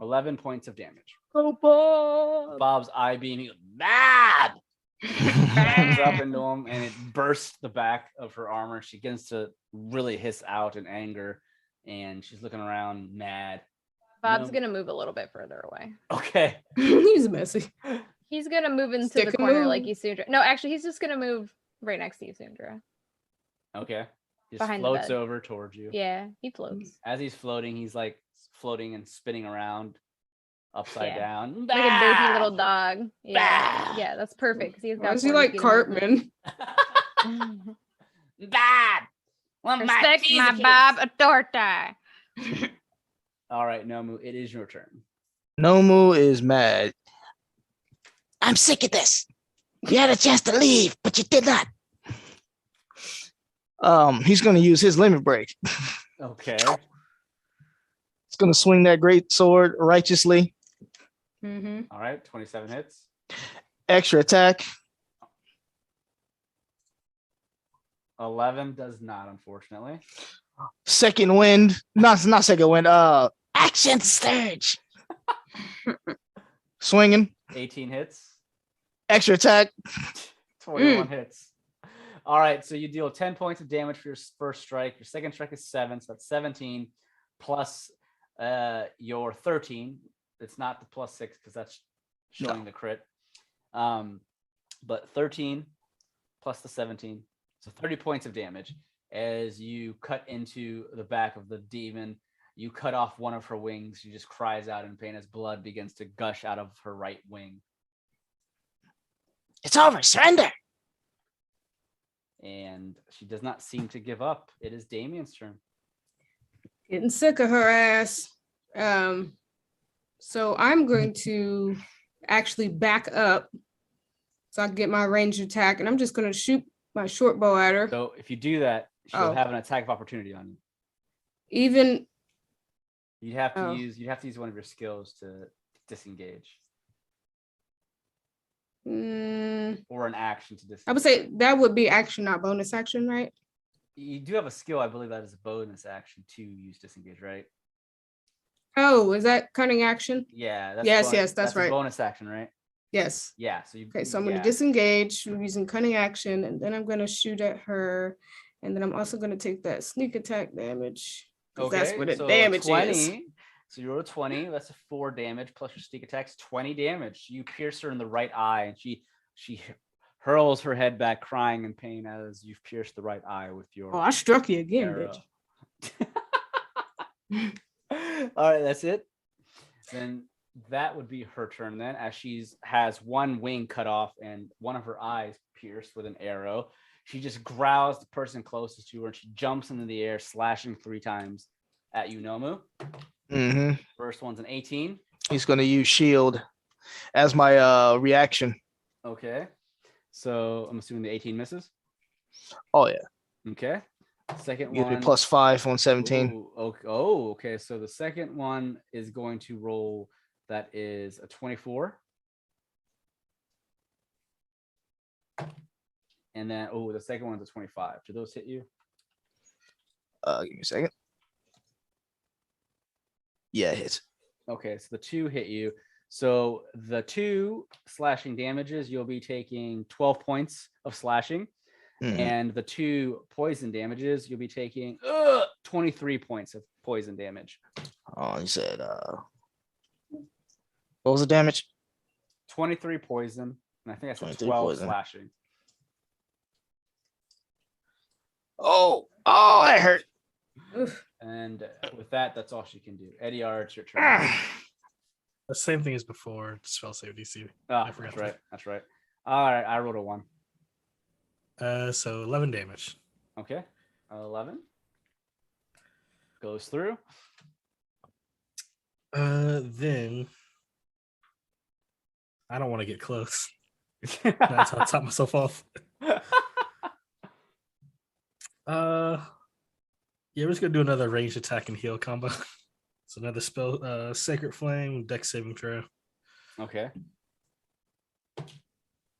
11 points of damage. Oh, Bob! Bob's eye beaming. Bob! Comes up into him, and it bursts the back of her armor. She begins to really hiss out in anger, and she's looking around mad. Bob's No. gonna move a little bit further away. Okay. He's messy. He's gonna move into Stick the and corner like move. Isundra. No, actually, he's just gonna move right next to Isundra. Okay. Just Behind the floats bed. over towards you. Yeah, he floats. As he's floating, he's like floating and spinning around upside Yeah. down. Like a dirty little dog. Yeah, Bah! yeah, that's perfect. 'cause He's Why got is he 40 like feet of Cartman? movement. Bob! Well, Respect my Bob authority. All right, Nomu, it is your turn. Nomu is mad. I'm sick of this. You had a chance to leave, but you did not. He's gonna use his limit break. Okay. He's gonna swing that great sword righteously. Mm-hmm. All right, 27 hits. Extra attack. 11 does not, unfortunately. Second wind. Not second wind. Action surge. Swinging. 18 hits. Extra attack. 21 hits. All right, so you deal 10 points of damage for your first strike. Your second strike is 7, so that's 17 plus your 13. It's not the plus 6 because that's showing the crit. But 13 plus the 17, so 30 points of damage as you cut into the back of the demon. You cut off one of her wings. She just cries out in pain as blood begins to gush out of her right wing. It's over. Surrender. And she does not seem to give up. It is Damien's turn. Getting sick of her ass. So I'm going to actually back up so I can get my ranged attack, and I'm just going to shoot my short bow at her. So if you do that, she'll Oh. have an attack of opportunity on you. Even You'd have to Oh. use one of your skills to disengage mm, or an action to disengage. I would say that would be action, not bonus action, right? You do have a skill, I believe that is a bonus action to use disengage, right? Oh, is that cunning action? Yeah. That's Yes, bonus, yes, that's a right. bonus action, right? Yes. Yeah. So you. Okay, so I'm going yeah. to disengage using cunning action, and then I'm going to shoot at her, and then I'm also going to take that sneak attack damage. 'Cause that's what the so damage 20. is. So you roll a 20. That's a 4 damage plus your sneak attacks. 20 damage. You pierce her in the right eye, and she hurls her head back, crying in pain as you've pierced the right eye with your. Oh, I struck you again, arrow. bitch. All right, that's it. Then that would be her turn. Then, as has one wing cut off and one of her eyes pierced with an arrow. She just growls the person closest to her, and she jumps into the air, slashing 3 times at you, Nomu. Mm-hmm. First one's an 18. He's gonna use shield as my reaction. Okay. So I'm assuming the 18 misses. Oh yeah. Okay. Second Gives me one. +5 on 17. Ooh, okay. Oh, okay. So the second one is going to roll. That is a 24. And then, the second one's a 25. Do those hit you? Give me a second. Yeah, it hits. Okay, so the 2 hit you. So the 2 slashing damages, you'll be taking 12 points of slashing. Mhm. And the 2 poison damages, you'll be taking 23 points of poison damage. Oh, you said what was the damage? 23 poison. And I think I said 23 12 poison. slashing. Oh, that hurt. Oof. And with that, that's all she can do. Edeyar, it's your turn. The same thing as before. Spell save DC. Ah, forgot that's that. right. That's right. All right, I rolled a 1. So 11 damage. Okay. 11 goes through. Then I don't want to get close. That's how I top myself off. Yeah, we're just gonna do another ranged attack and heal combo. So another spell, Sacred Flame, Dex saving throw. Okay.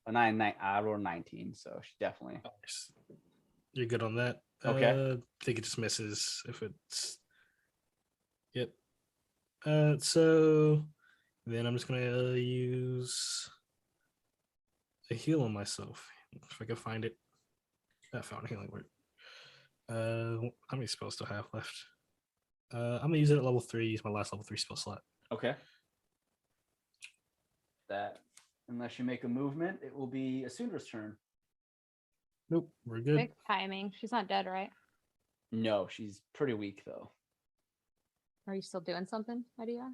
I rolled 19, so she definitely. Nice. You're good on that. Okay. I think it just misses if it's. Yep. So then I'm just gonna use a heal on myself if I can find it. I found healing word. How many spells do I have left? I'm gonna use it at level 3. Use my last level 3 spell slot. Okay. That, unless you make a movement, it will be Isundra's turn. Nope, we're good. Quick timing. She's not dead, right? No, she's pretty weak though. Are you still doing something, Edeyar?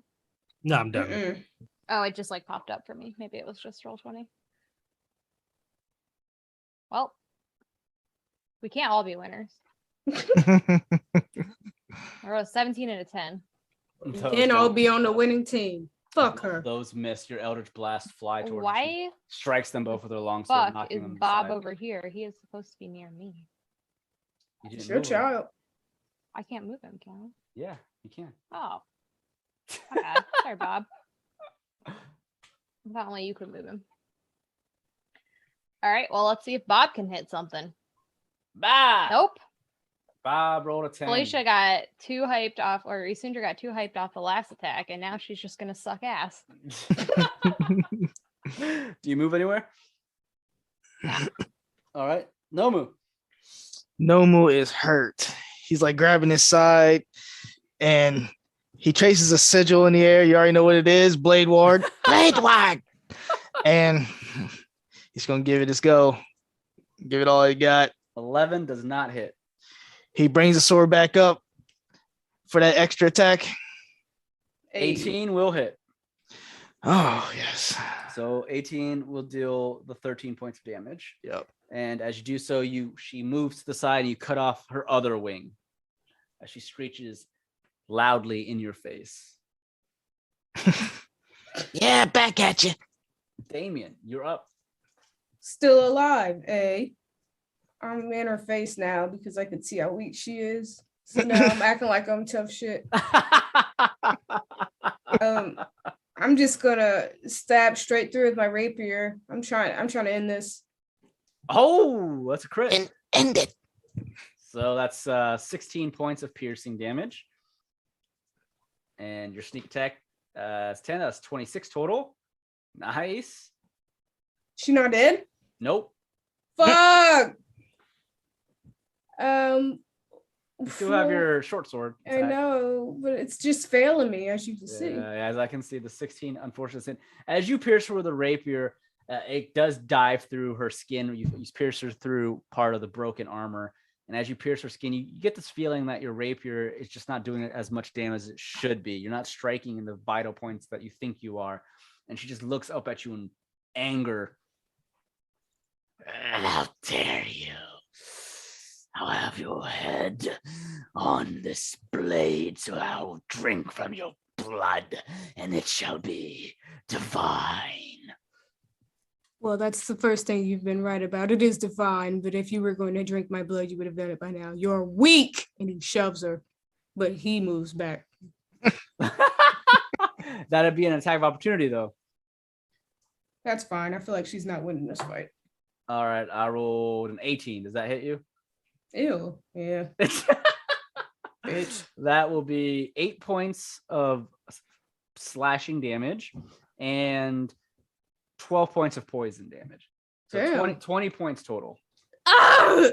No, I'm done. Mm-mm. Oh, it just like popped up for me. Maybe it was just roll 20. Well, we can't all be winners. I rolled a 17 and a 10. And I'll be on the winning team. Fuck her. Those miss. Your Eldritch Blast fly towards you. Why Strikes them both with their long sword, fuck knocking is them Bob aside. over here? He is supposed to be near me. You didn't It's your move him. child. I can't move him, can I? Yeah, you can. Oh. My bad. Sorry, Bob. I thought only you could move him. All right, well, let's see if Bob can hit something. Bob. Nope. Bob rolled a 10. Felicia got too hyped off, or Isundra got too hyped off the last attack, and now she's just gonna suck ass. Do you move anywhere? All right. Nomu. Nomu is hurt. He's like grabbing his side and he traces a sigil in the air. You already know what it is. Blade Ward. Blade Ward. And he's going to give it his go. Give it all he got. 11 does not hit. He brings the sword back up for that extra attack. 18 will hit. Oh, yes. So 18 will deal the 13 points of damage. Yep. And as you do so, she moves to the side and you cut off her other wing as she screeches loudly in your face. Yeah, back at you. Damien, you're up. Still alive, eh? I'm in her face now because I could see how weak she is. So now I'm acting like I'm tough shit. I'm just gonna stab straight through with my rapier. I'm trying to end this. Oh, that's a crit. And end it. So that's 16 points of piercing damage. And your sneak attack is 10. That's 26 total. Nice. She not dead? Nope. Fuck. You still have your short sword. I know, but it's just failing me, as you can see. As I can see, the 16 unfortunate. As you pierce her with a rapier, it does dive through her skin. You pierce her through part of the broken armor. And as you pierce her skin, you get this feeling that your rapier is just not doing as much damage as it should be. You're not striking in the vital points that you think you are. And she just looks up at you in anger. How dare you? I'll have your head on this blade, so I'll drink from your blood, and it shall be divine. Well, that's the first thing you've been right about. It is divine, but if you were going to drink my blood, you would have done it by now. You're weak. And he shoves her, but he moves back. That'd be an attack of opportunity, though. That's fine. I feel like she's not winning this fight. All right, I rolled an 18. Does that hit you? Ew. Yeah. Bitch. That will be 8 points of slashing damage and 12 points of poison damage. So 20 points total. Ah!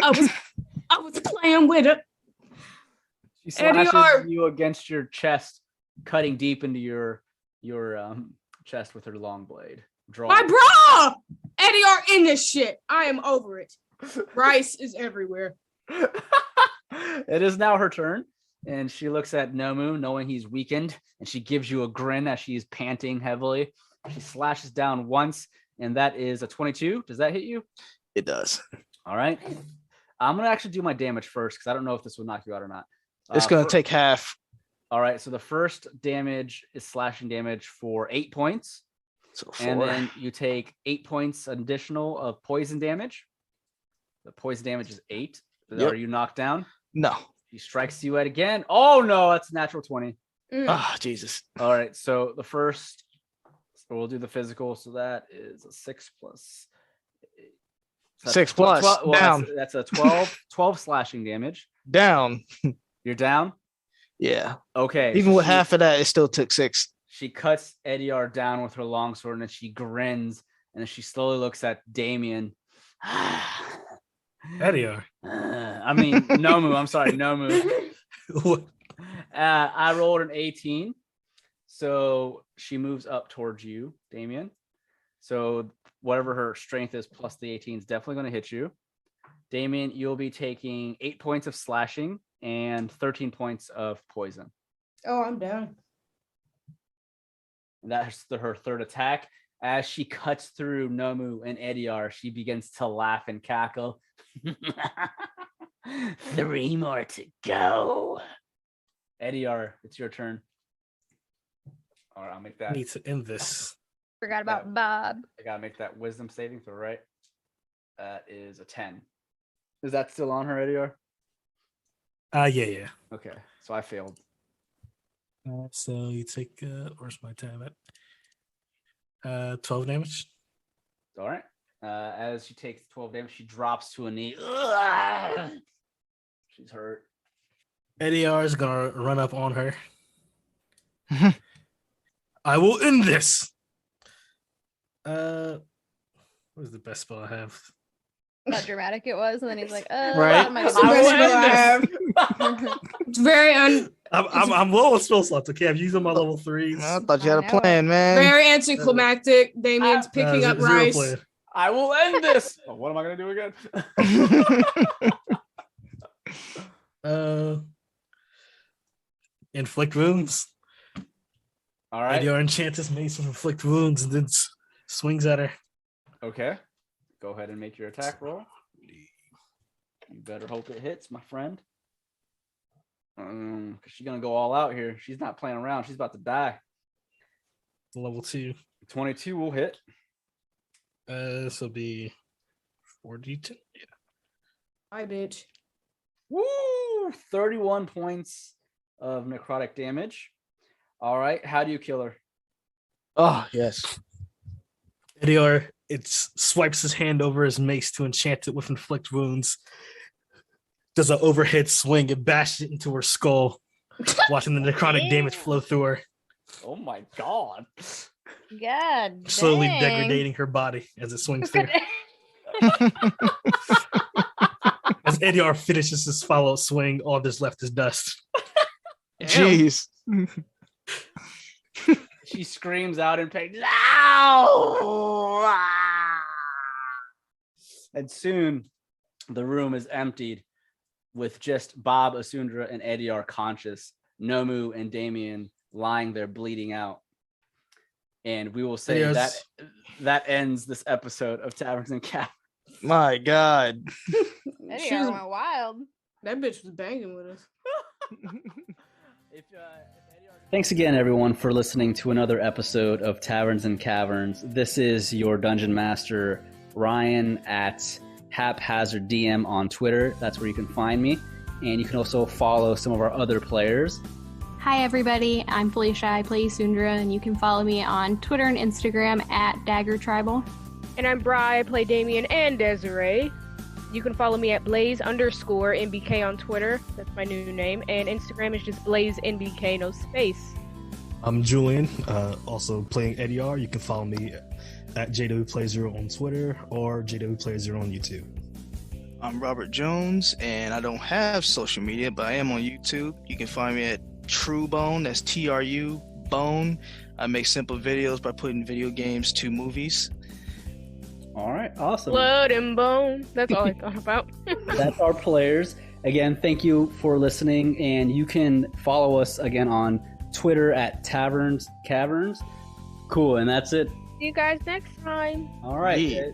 I was playing with it. She slashes Edeyar. you against your chest, cutting deep into your chest with her long blade. My bra! Edeyar in this shit. I am over it. Rice is everywhere. It is now her turn, and she looks at Nomu, knowing he's weakened, and she gives you a grin as she's panting heavily. She slashes down once, and that is a 22. Does that hit you? It does. All right. I'm going to actually do my damage first, because I don't know if this will knock you out or not. It's going to take half. All right, so the first damage is slashing damage for 8 points. So 4. And then you take 8 points additional of poison damage. The poison damage is 8. Yep. Are you knocked down? No. He strikes you at again. Oh no, that's a natural 20. Jesus. All right, so the first, we'll do the physical. So that is a 6 plus. So 6 plus. Down. That's a 12 slashing damage. Down. You're down? Yeah. Okay. Even with half of that, it still took 6. She cuts Edeyar down with her longsword, and then she grins, and then she slowly looks at Damien. Edeyar. Nomu. I'm sorry, Nomu. I rolled an 18, so she moves up towards you, Damien. So whatever her strength is plus the 18 is definitely going to hit you. Damien, you'll be taking 8 points of slashing and 13 points of poison. Oh, I'm down. And that's her third attack. As she cuts through Nomu and Edeyar, she begins to laugh and cackle. 3 more to go. Edeyar, it's your turn. All right, I'll make that. Need to end this. Forgot about Bob. I gotta make that wisdom saving throw, right? That is a 10. Is that still on her, Edeyar? Yeah. Okay, so I failed. So you take where's my tab at? 12 damage. All right. As she takes 12 damage, she drops to a knee. She's hurt. Edeyar is gonna run up on her. I will end this. What is the best spell I have? How dramatic it was, and then he's like, Right. what am I That's gonna the do? best spell I have. It's very I'm low on spell slots. Okay, I'm using my level 3s. I thought you had I a know. plan, man. very anticlimactic. Damien's picking up Zero rice. plan. I will end this. Oh, what am I gonna do again? Inflict wounds. All right. Edeyar enchants his mace with inflict wounds and then swings at her. Okay. Go ahead and make your attack roll. You better hope it hits, my friend. Because she's gonna go all out here. She's not playing around. She's about to die. Level 2. 22 will hit. This will be 4d10. Yeah. Hi, bitch. Woo! 31 points of necrotic damage. All right. How do you kill her? Oh, yes. Edeyar swipes his hand over his mace to enchant it with inflict wounds. Does an overhead swing and bashes it into her skull, watching the necrotic damage flow through her, Oh my god. God, slowly dang. degrading her body as it swings through. As Edeyar finishes his follow-up swing, all that's left is dust. Jeez. She screams out in pain. No! And soon the room is emptied with just Bob, Isundra, and Edeyar conscious, Nomu and Damien lying there bleeding out. And we will say that ends this episode of Taverns and Caverns. My God. Edeyar went wild. That bitch was banging with us. Thanks again, everyone, for listening to another episode of Taverns and Caverns. This is your Dungeon Master, Ryan, at Haphazard DM on Twitter. That's where you can find me. And you can also follow some of our other players. Hi, everybody. I'm Felicia. I play Isundra, and you can follow me on Twitter and Instagram at Dagger Tribal. And I'm Bri. I play Damien and Desiree. You can follow me at Blaze_NBK on Twitter. That's my new name. And Instagram is just BlazeNBK, no space. I'm Julian, also playing Edeyar. You can follow me at JWPlay0 on Twitter or JWPlay0 on YouTube. I'm Robert Jones, and I don't have social media, but I am on YouTube. You can find me at TrueBone. That's TRU Bone. I make simple videos by putting video games to movies. All right, awesome. Blood and bone. That's all I thought about. That's our players. Again, thank you for listening, and you can follow us again on Twitter at Taverns Caverns. Cool, and that's it. See you guys next time. All right. Yeah.